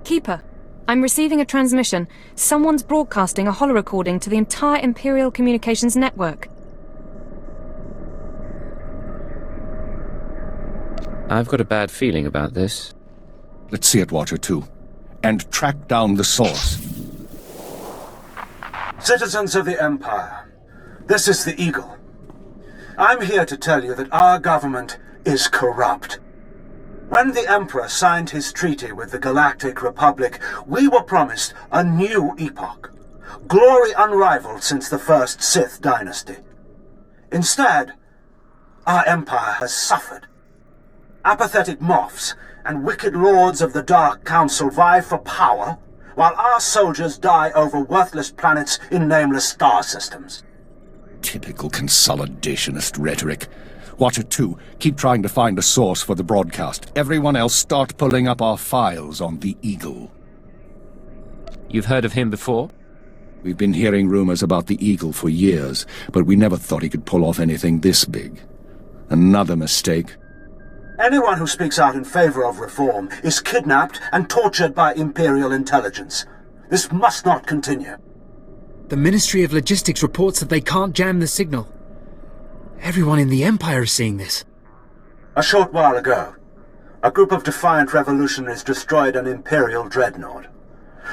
Keeper, I'm receiving a transmission. Someone's broadcasting a holo-recording to the entire Imperial Communications network. I've got a bad feeling about this. Let's see it, Watcher 2. And track down the source. Citizens of the Empire, this is the Eagle. I'm here to tell you that our government is corrupt. When the Emperor signed his treaty with the Galactic Republic, we were promised a new epoch. Glory unrivaled since the first Sith dynasty. Instead, our Empire has suffered. Apathetic moffs and wicked lords of the Dark Council vie for power, while our soldiers die over worthless planets in nameless star systems. Typical consolidationist rhetoric. Watcher 2, keep trying to find a source for the broadcast. Everyone else start pulling up our files on the Eagle. You've heard of him before? We've been hearing rumors about the Eagle for years, but we never thought he could pull off anything this big. Another mistake. Anyone who speaks out in favor of reform is kidnapped and tortured by Imperial intelligence. This must not continue. The Ministry of Logistics reports that they can't jam the signal. Everyone in the Empire is seeing this. A short while ago, a group of defiant revolutionaries destroyed an Imperial dreadnought.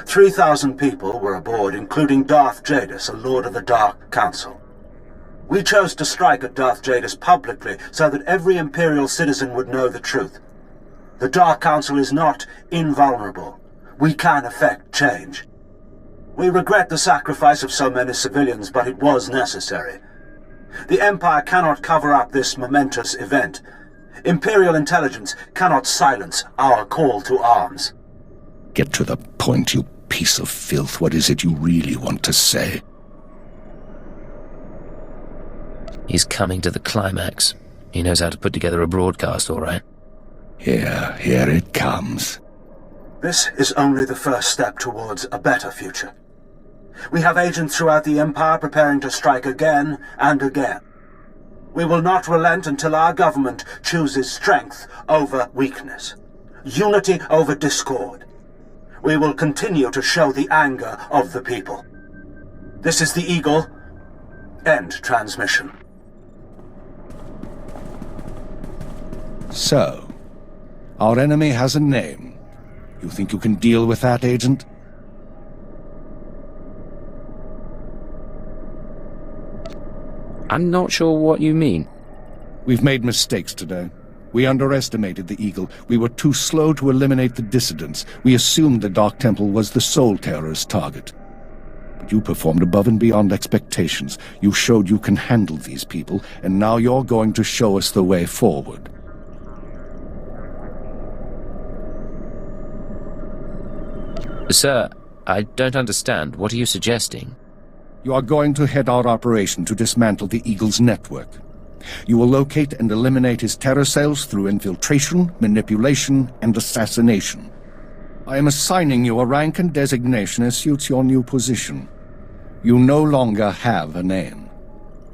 3,000 people were aboard, including Darth Jadis, a Lord of the Dark Council. We chose to strike at Darth Jadis publicly so that every Imperial citizen would know the truth. The Dark Council is not invulnerable, we can effect change. We regret the sacrifice of so many civilians, but it was necessary. The Empire cannot cover up this momentous event. Imperial intelligence cannot silence our call to arms. Get to the point, you piece of filth. What is it you really want to say? He's coming to the climax. He knows how to put together a broadcast, all right. Here it comes. This is only the first step towards a better future. We have agents throughout the Empire preparing to strike again and again. We will not relent until our government chooses strength over weakness, unity over discord. We will continue to show the anger of the people. This is the Eagle. End transmission. So, our enemy has a name. You think you can deal with that, Agent? I'm not sure what you mean. We've made mistakes today. We underestimated the Eagle. We were too slow to eliminate the dissidents. We assumed the Dark Temple was the sole terrorist target. But you performed above and beyond expectations. You showed you can handle these people, and now you're going to show us the way forward. Sir, I don't understand. What are you suggesting? You are going to head our operation to dismantle the Eagle's network. You will locate and eliminate his terror cells through infiltration, manipulation, and assassination. I am assigning you a rank and designation as suits your new position. You no longer have a name.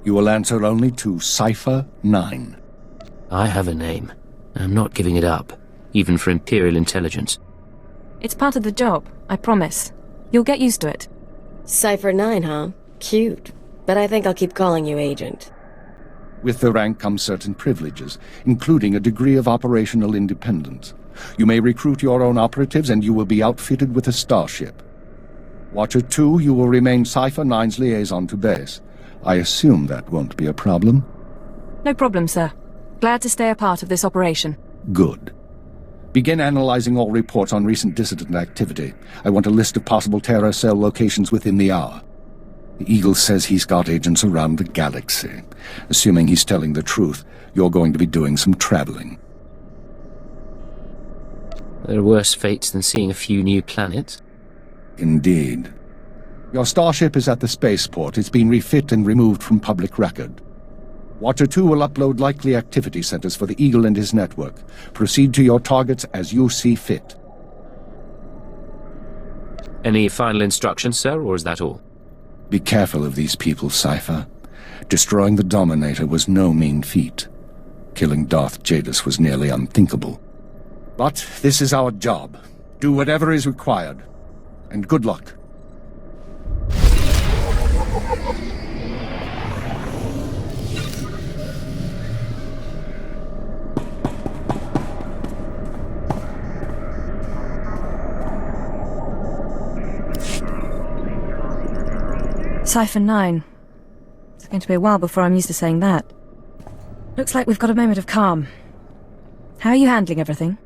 You will answer only to Cypher 9. I have a name. I'm not giving it up, even for Imperial intelligence. It's part of the job, I promise. You'll get used to it. Cypher 9, huh? Cute. But I think I'll keep calling you Agent. With the rank comes certain privileges, including a degree of operational independence. You may recruit your own operatives, and you will be outfitted with a starship. Watcher 2, you will remain Cypher 9's liaison to base. I assume that won't be a problem? No problem, sir. Glad to stay a part of this operation. Good. Begin analyzing all reports on recent dissident activity. I want a list of possible terror cell locations within the hour. The Eagle says he's got agents around the galaxy. Assuming he's telling the truth, you're going to be doing some traveling. There are worse fates than seeing a few new planets. Indeed. Your starship is at the spaceport. It's been refit and removed from public record. Watcher 2 will upload likely activity centers for the Eagle and his network. Proceed to your targets as you see fit. Any final instructions, sir, or is that all? Be careful of these people, Cypher. Destroying the Dominator was no mean feat. Killing Darth Jadus was nearly unthinkable. But this is our job. Do whatever is required. And good luck. Cypher 9. It's going to be a while before I'm used to saying that. Looks like we've got a moment of calm. How are you handling everything?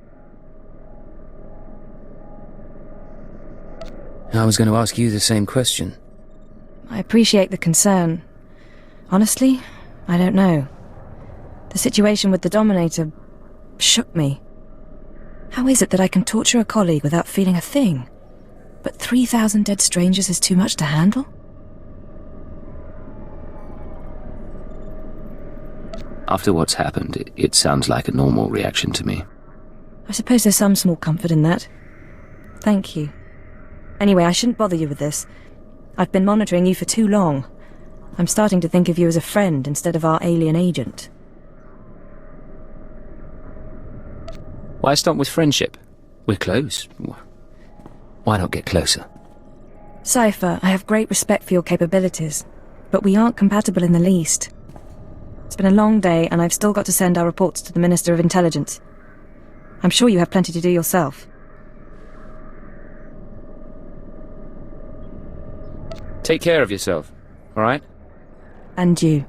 I was going to ask you the same question. I appreciate the concern. Honestly, I don't know. The situation with the Dominator shook me. How is it that I can torture a colleague without feeling a thing? But 3,000 dead strangers is too much to handle? After what's happened, it sounds like a normal reaction to me. I suppose there's some small comfort in that. Thank you. Anyway, I shouldn't bother you with this. I've been monitoring you for too long. I'm starting to think of you as a friend instead of our alien agent. Why stop with friendship? We're close. Why not get closer? Cypher, I have great respect for your capabilities, but we aren't compatible in the least. It's been a long day, and I've still got to send our reports to the Minister of Intelligence. I'm sure you have plenty to do yourself. Take care of yourself, all right? And you.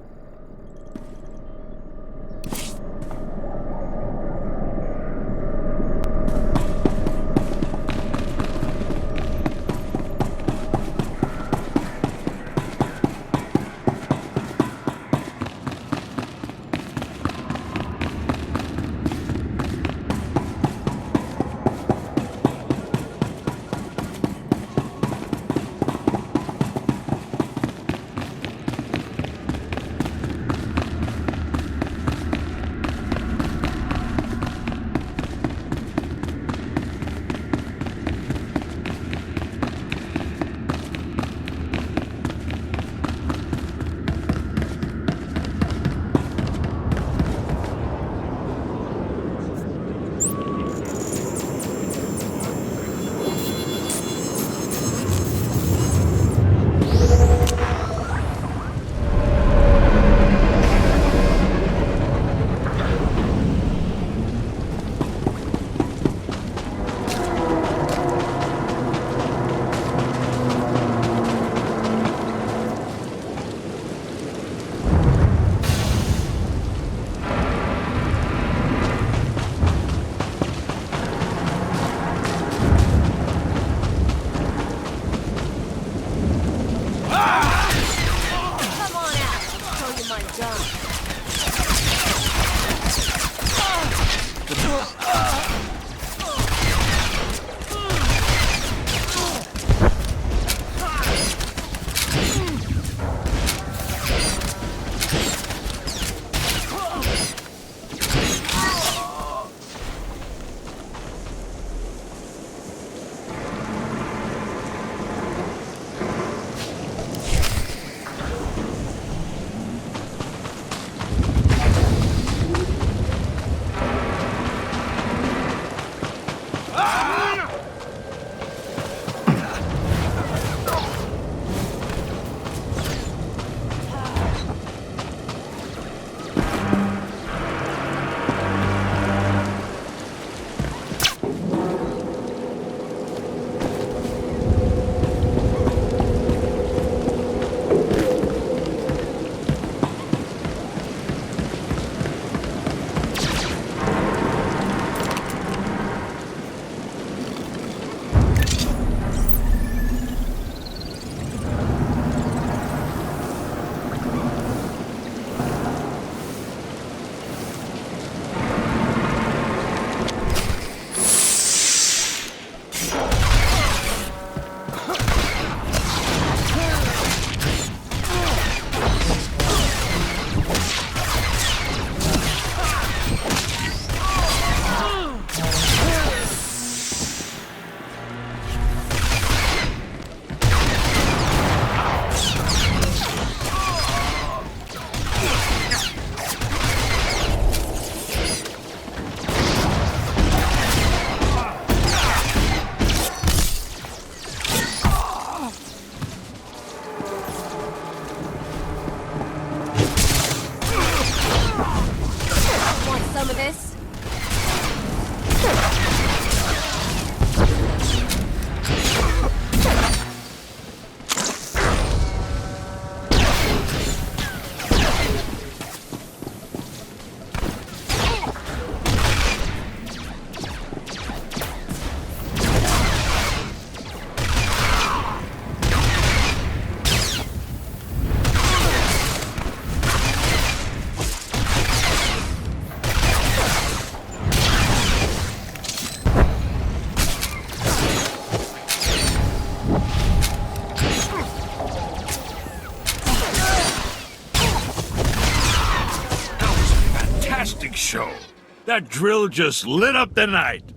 That drill just lit up the night.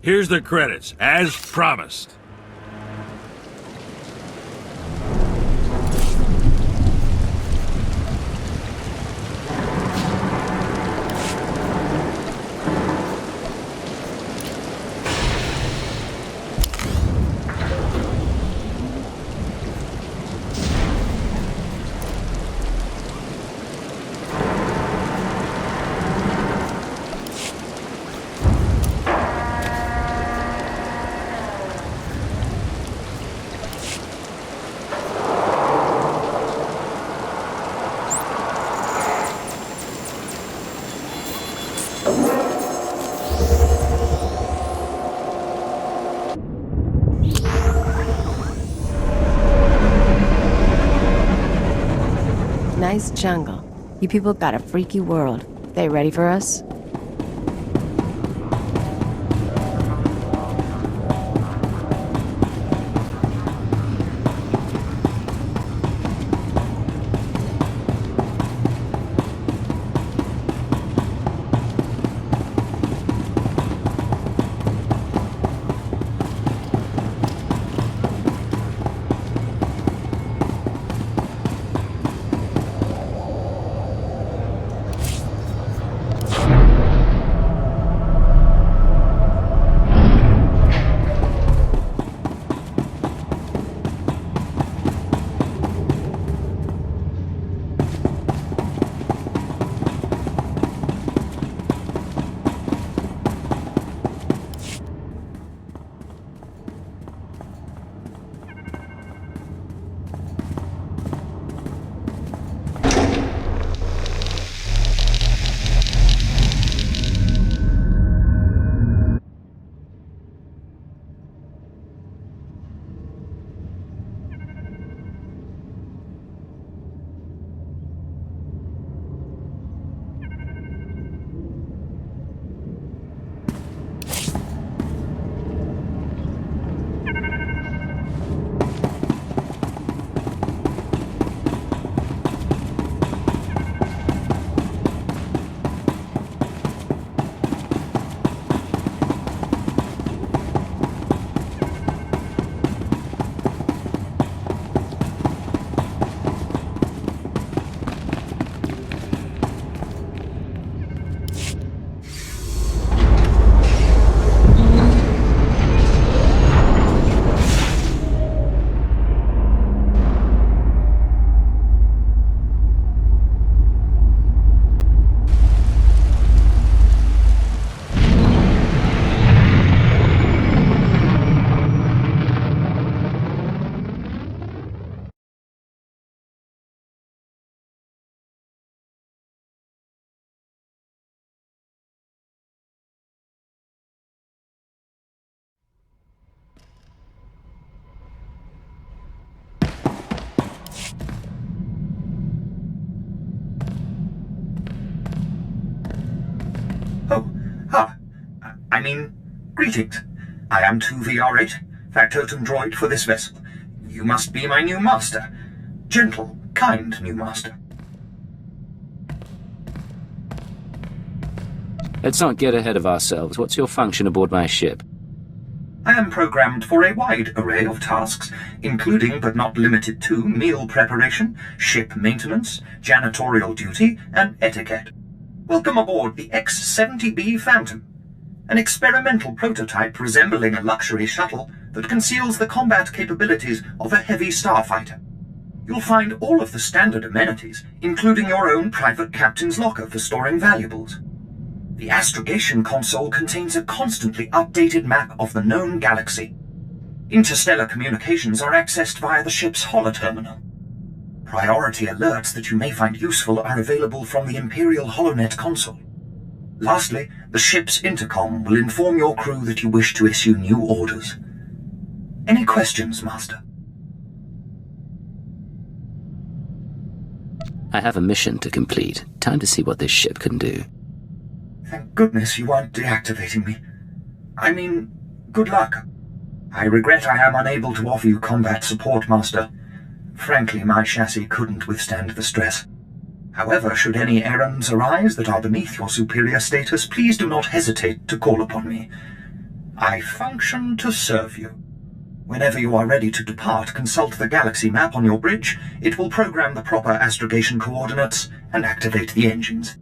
Here's the credits, as promised. Nice jungle. You people got a freaky world. They ready for us? Greetings. I am 2VR8, factotum droid for this vessel. You must be my new master. Gentle, kind new master. Let's not get ahead of ourselves. What's your function aboard my ship? I am programmed for a wide array of tasks, including but not limited to meal preparation, ship maintenance, janitorial duty, and etiquette. Welcome aboard the X-70B Phantom, an experimental prototype resembling a luxury shuttle that conceals the combat capabilities of a heavy starfighter. You'll find all of the standard amenities, including your own private captain's locker for storing valuables. The astrogation console contains a constantly updated map of the known galaxy. Interstellar communications are accessed via the ship's holoterminal. Priority alerts that you may find useful are available from the Imperial HoloNet console. Lastly, the ship's intercom will inform your crew that you wish to issue new orders. Any questions, Master? I have a mission to complete. Time to see what this ship can do. Thank goodness you aren't deactivating me. I mean, good luck. I regret I am unable to offer you combat support, Master. Frankly, my chassis couldn't withstand the stress. However, should any errands arise that are beneath your superior status, please do not hesitate to call upon me. I function to serve you. Whenever you are ready to depart, consult the galaxy map on your bridge. It will program the proper astrogation coordinates and activate the engines.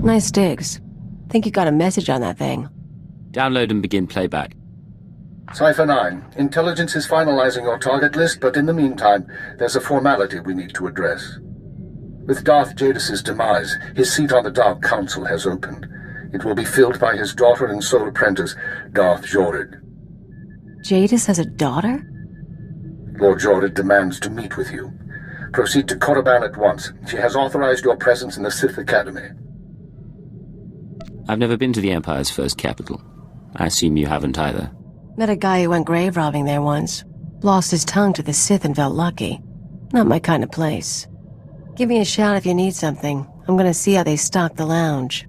Nice digs. Think you got a message on that thing. Download and begin playback. Cypher 9, intelligence is finalizing your target list, but in the meantime, there's a formality we need to address. With Darth Jadis' demise, his seat on the Dark Council has opened. It will be filled by his daughter and sole apprentice, Darth Jorid. Jadis has a daughter? Lord Jorid demands to meet with you. Proceed to Korriban at once. She has authorized your presence in the Sith Academy. I've never been to the Empire's first capital. I assume you haven't either. Met a guy who went grave robbing there once. Lost his tongue to the Sith and felt lucky. Not my kind of place. Give me a shout if you need something. I'm gonna see how they stock the lounge.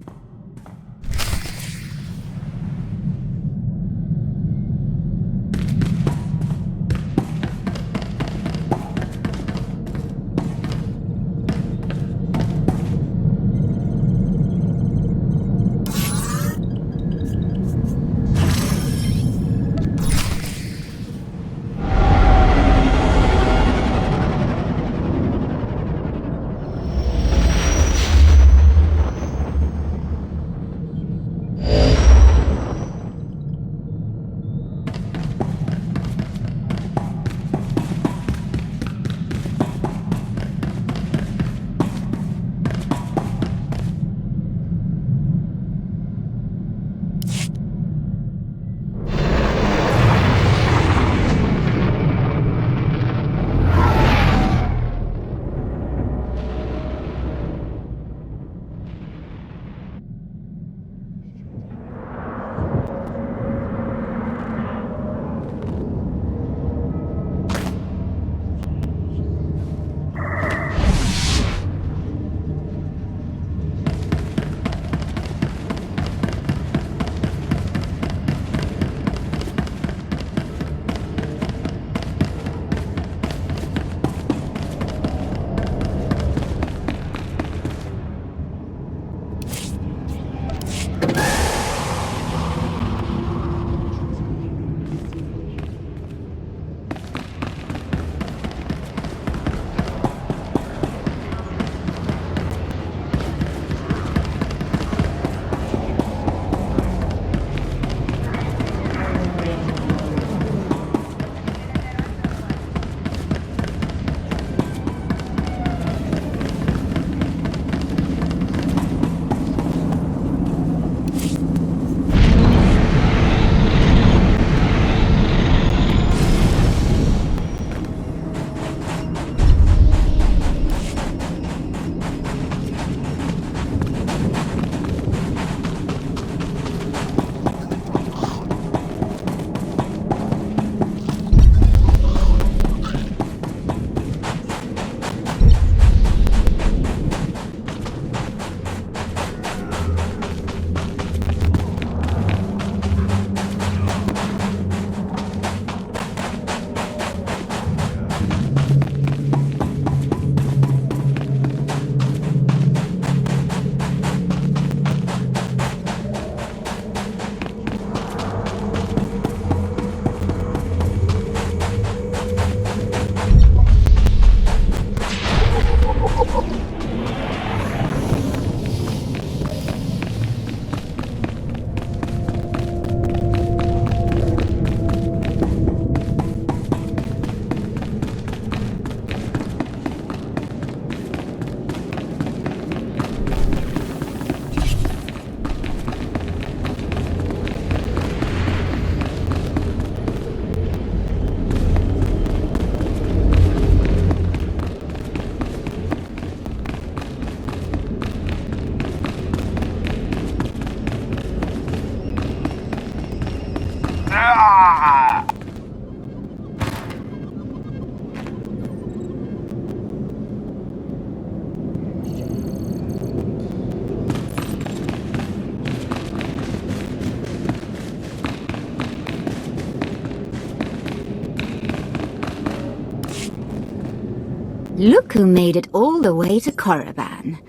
Look who made it all the way to Korriban.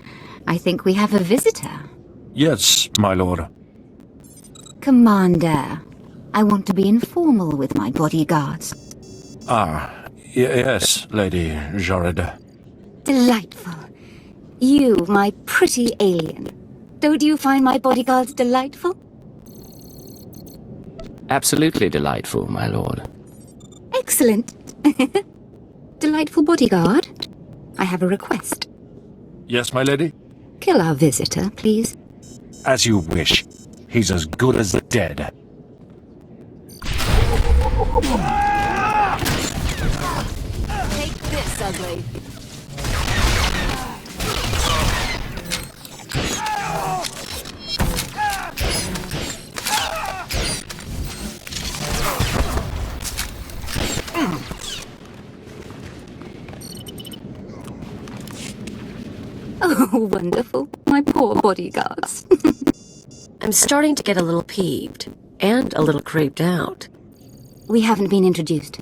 I think we have a visitor. Yes, my lord. Commander, I want to be informal with my bodyguards. Yes, Lady Jorid. Delightful. You, my pretty alien. Don't you find my bodyguards delightful? Absolutely delightful, my lord. Excellent. Delightful bodyguard, I have a request. Yes, my lady? Kill our visitor, please. As you wish. He's as good as dead. Take this, ugly. Oh, wonderful. My poor bodyguards. I'm starting to get a little peeved, and a little creeped out. We haven't been introduced.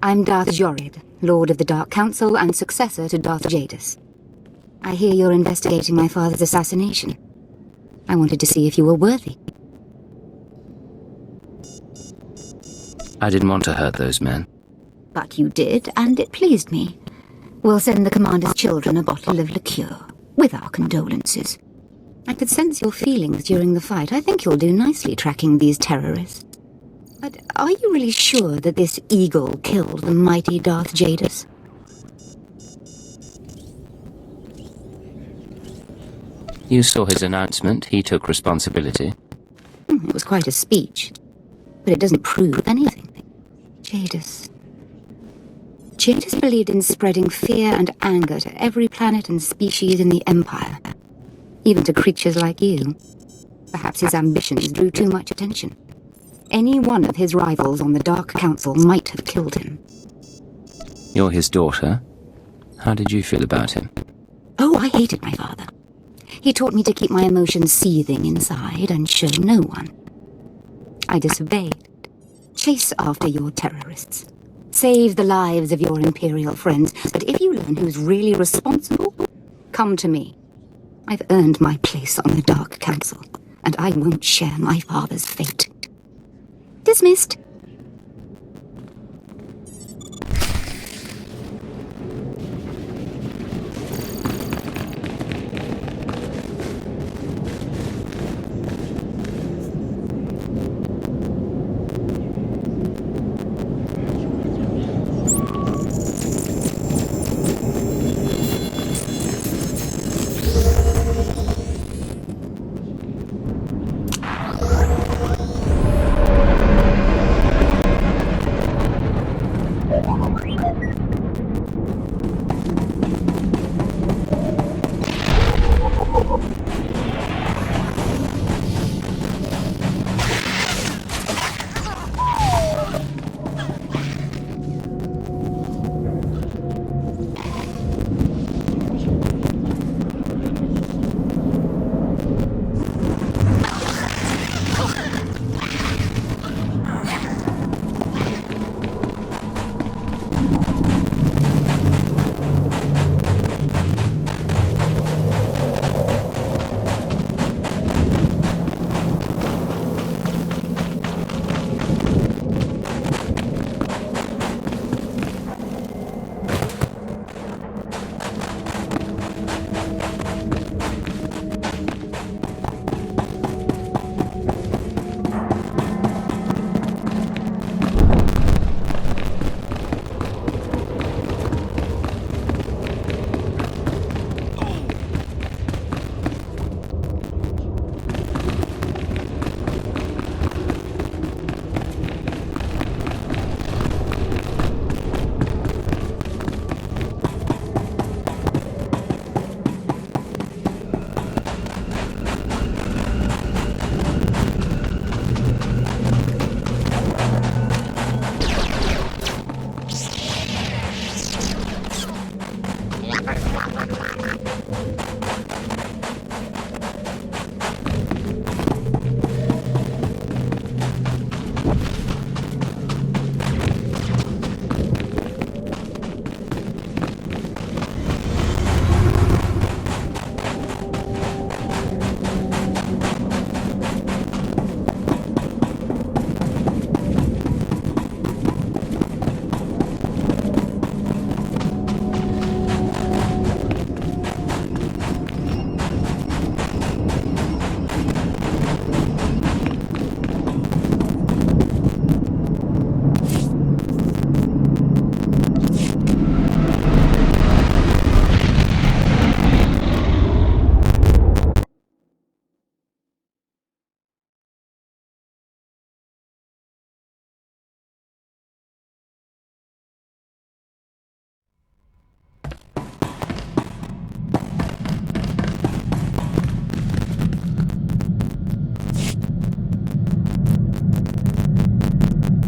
I'm Darth Jorid, Lord of the Dark Council and successor to Darth Jadis. I hear you're investigating my father's assassination. I wanted to see if you were worthy. I didn't want to hurt those men. But you did, and it pleased me. We'll send the commander's children a bottle of liqueur, with our condolences. I could sense your feelings during the fight. I think you'll do nicely tracking these terrorists. But are you really sure that this eagle killed the mighty Darth Jadis? You saw his announcement. He took responsibility. It was quite a speech, but it doesn't prove anything. Jadis believed in spreading fear and anger to every planet and species in the Empire, even to creatures like you. Perhaps his ambitions drew too much attention. Any one of his rivals on the Dark Council might have killed him. You're his daughter. How did you feel about him? Oh, I hated my father. He taught me to keep my emotions seething inside and show no one. I disobeyed. Chase after your terrorists. Save the lives of your Imperial friends. But if you learn who's really responsible, come to me. I've earned my place on the Dark Council, and I won't share my father's fate. Dismissed.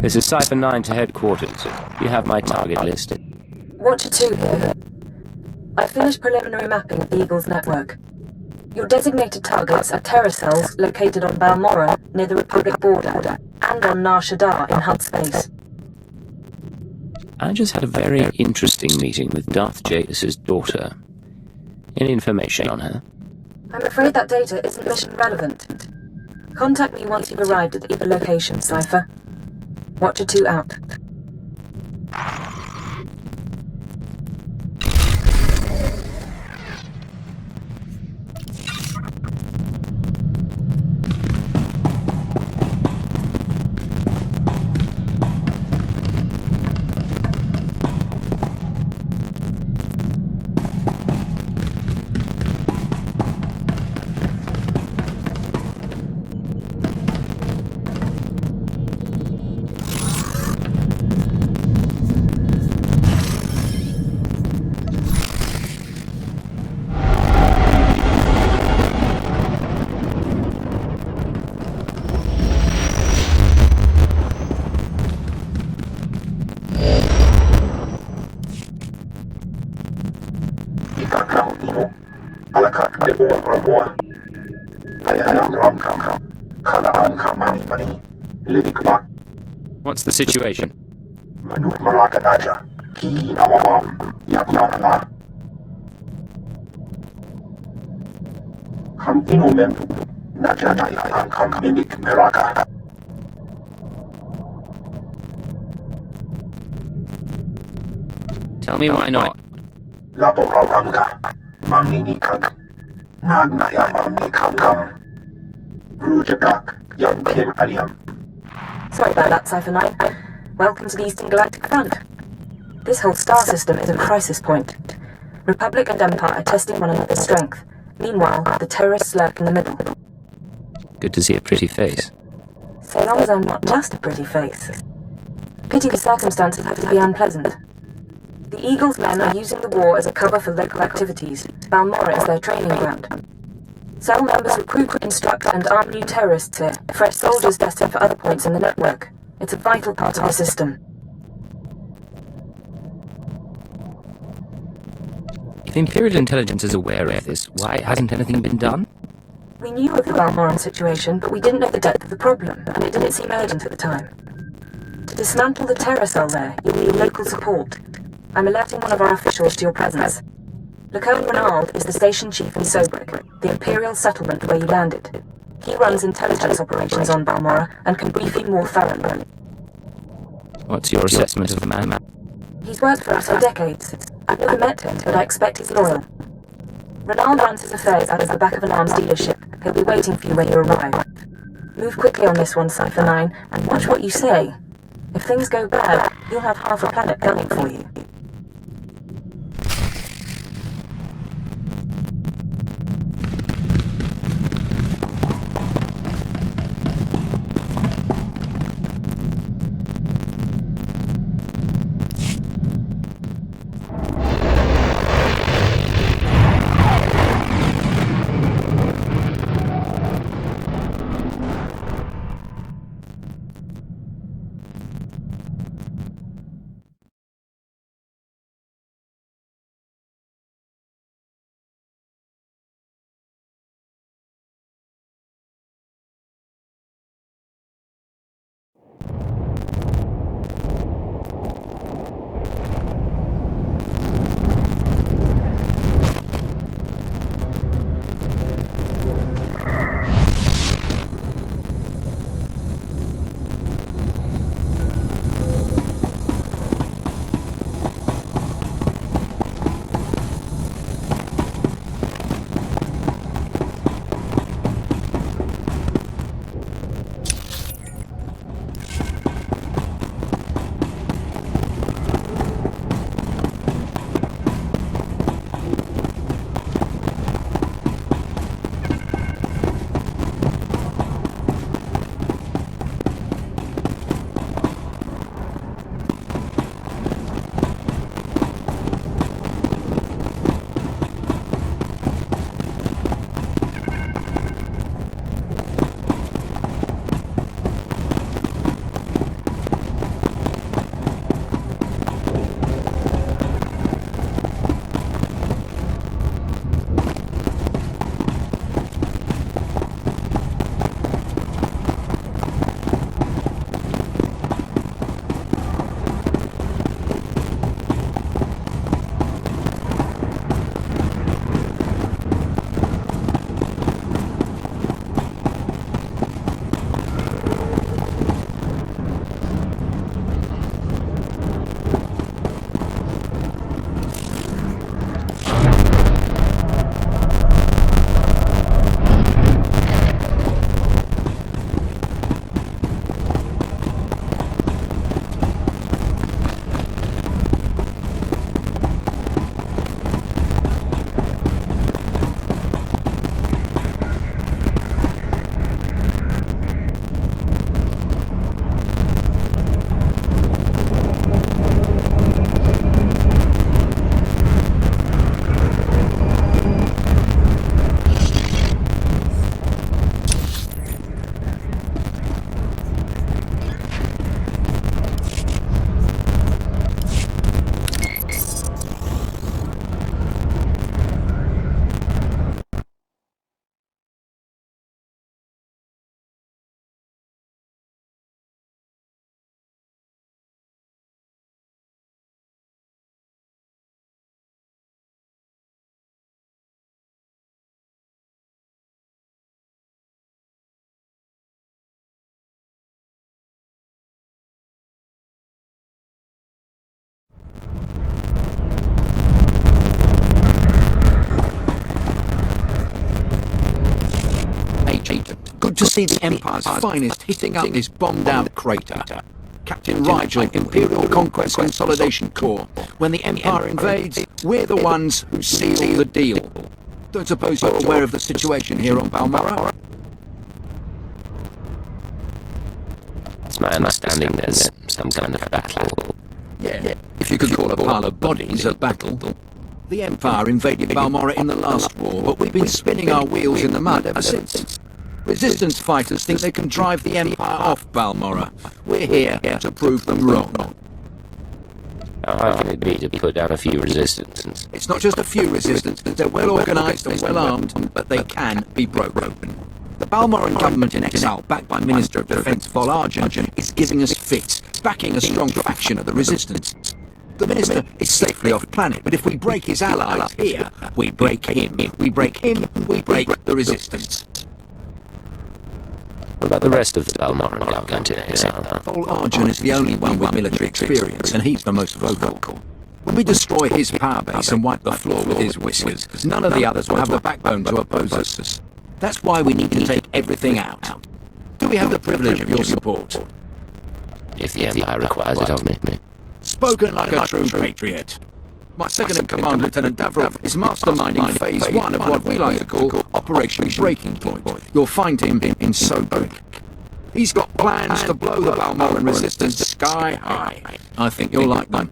This is Cypher 9 to headquarters. You have my target listed. Watcher 2 here. I finished preliminary mapping of the Eagle's network. Your designated targets are terror cells located on Balmorra near the Republic border and on Nar Shaddaa in Hutt space. I just had a very interesting meeting with Darth Jadis's daughter. Any information on her? I'm afraid that data isn't mission relevant. Contact me once you've arrived at the Eagle location, Cypher. Watcher 2 out. What's the situation? Tell me why not. Sorry about that, Cypher 9. Welcome to the Eastern Galactic Front. This whole star system is a crisis point. Republic and Empire are testing one another's strength. Meanwhile, the terrorists lurk in the middle. Good to see a pretty face. So long as I'm not just a pretty face. Pity the circumstances have to be unpleasant. The Eagle's men are using the war as a cover for local activities. Balmorra is their training ground. Cell members recruit, instruct, and arm new terrorists here. Fresh soldiers destined for other points in the network. It's a vital part of the system. If Imperial Intelligence is aware of this, why hasn't anything been done? We knew of the Balmorran situation, but we didn't know the depth of the problem, and it didn't seem urgent at the time. To dismantle the terror cell there, you'll need local support. I'm alerting one of our officials to your presence. Lacone Renald is the station chief in Sobrik, the Imperial settlement where you landed. He runs intelligence operations on Balmorra and can brief you more thoroughly. What's your assessment of the man? He's worked for us for decades. I've never met him, but I expect he's loyal. Renald runs his affairs out of the back of an arms dealership. He'll be waiting for you when you arrive. Move quickly on this one, Cypher 9, and watch what you say. If things go bad, you'll have half a planet gunning for you. Good to see the Empire's finest hitting up this bombed-out crater. Captain Rigel, Imperial Conquest Consolidation Corps. When the Empire invades, we're the ones who seal the deal. Don't suppose you're aware of the situation here on Balmorra? It's my understanding there's some kind of battle. Yeah, if you could call a pile of bodies a battle. The Empire invaded Balmorra in the last war, but we've been spinning our wheels in the mud ever since. Resistance fighters think they can drive the Empire off Balmorra. We're here to prove them wrong. How hard can it be to put down a few resistance? It's not just a few resistance. They're well organised and well armed, but they can be broken. The Balmoran government in exile, backed by Minister of Defence Volargen, is giving us fits, backing a strong faction of the resistance. The Minister is safely off planet, but if we break his allies here, we break him. We break him, we break the resistance. What about the rest of the Balmoran government in exile? Volargen is the only one with military experience, and he's the most vocal. When we destroy his power base and wipe the floor with his whiskers, none of the others will have the backbone to oppose us. That's why we need to take everything out. Do we have the privilege of your support? If the Empire requires it of me. Spoken like a true patriot. My second-in-command, Lieutenant Davrov, is masterminding Phase 1 of what we like to call Operation Breaking Point. You'll find him in Sobek. He's got plans to blow the Balmoran resistance sky high. I think you'll like them.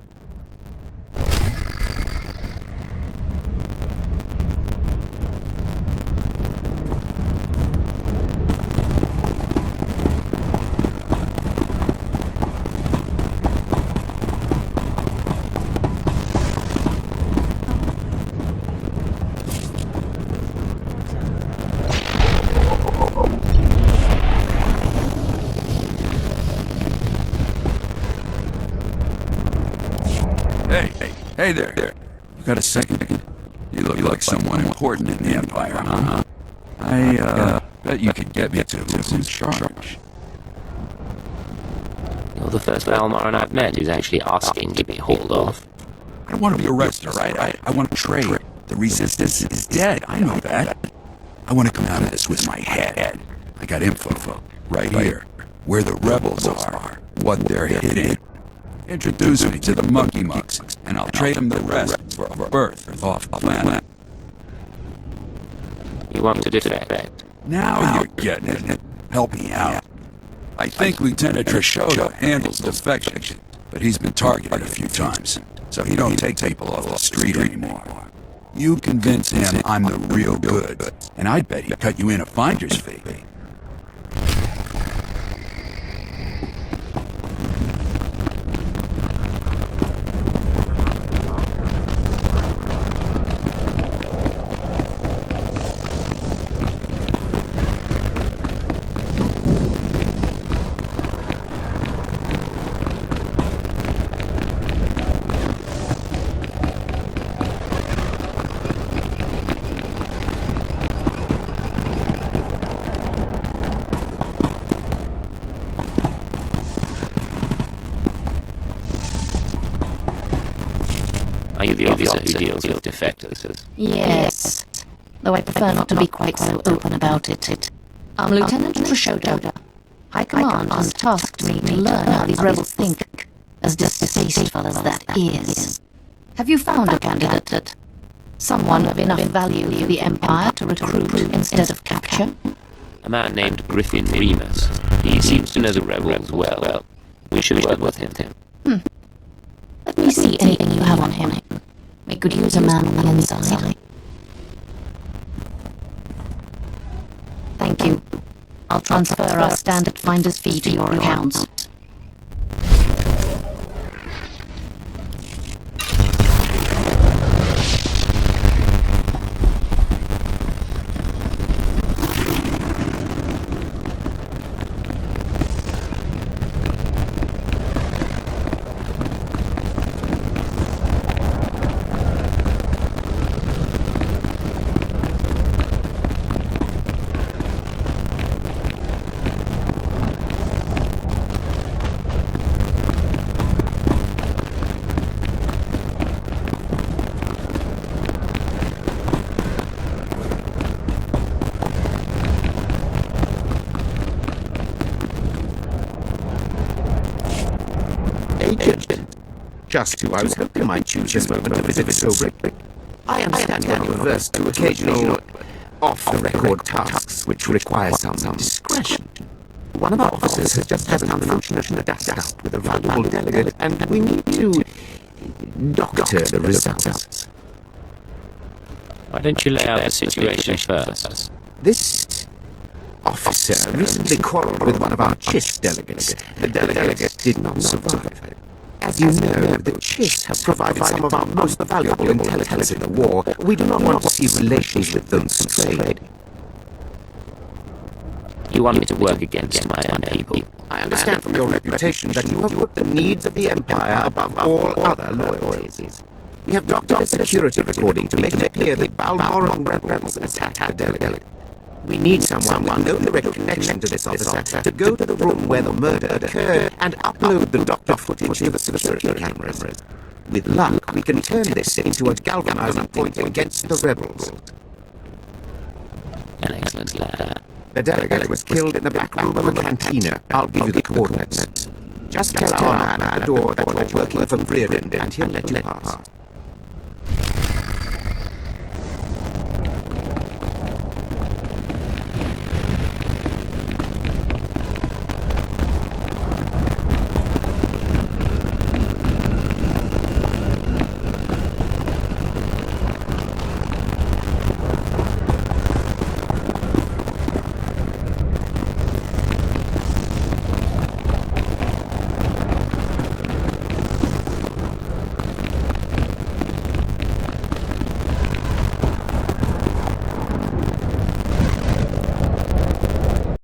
Hey there. You got a second? You look like someone important in the Empire, huh? I bet you could get me to who's in charge. You're the first Balmoran I've met who's actually asking to be hauled off. I don't want to be arrested, right? I want to trade. The Resistance is dead. I know that. I want to come out of this with my head. I got info right here. Where the rebels are. What they're hitting. Introduce me to the monkey mucks, and I'll trade them the rest for a berth off planet. You want to defect? Now you're getting it. Help me out. I think Lieutenant Trishota handles defection, but he's been targeted a few times, so he don't take people off the street anymore. You convince him I'm the real good, and I'd bet he'd cut you in a finder's fee. Are you the officer who deals with defectors? Yes, though I prefer not to be quite so open about it. I'm Lieutenant Trishota. High Command has tasked me to learn how these rebels think, as distasteful as that is. Have you found a candidate? Someone of enough value for the Empire to recruit instead of capture? A man named Griffin Remus. He seems to know the rebels well. We should work with him. Let me see anything you have on him. We could use a man on the inside. Thank you. I'll transfer our standard finder's fee to your accounts. just who I was hoping might choose this moment to visit Sobrik. I understand you're averse to occasional off-the-record tasks which require some discretion. One of our officers has just had an unfortunate duck with a valuable delegate, and we need to doctor the results. Why don't you lay out the situation first? This officer recently quarreled with one of our CHIS delegates. The delegate did not survive. As you know, the CHIS have provided some of our most valuable intelligence in the war. We do not want to see relations with them strayed. You want me to work against my own people? I understand from your reputation that you have put the needs of the Empire above all other loyalties. We have doctored a security recording to make it appear that Balmoral rebels attacked the delegate. We need someone with no direct connection to this officer to go to the room where the murder occurred and upload the doctor footage to the security cameras. With luck, we can turn this into a galvanizing point against the rebels. An excellent lad. The delegate was killed in the back room of a cantina. I'll give you the coordinates. Just tell our man at the door that you're working for Brereton and he'll let you pass.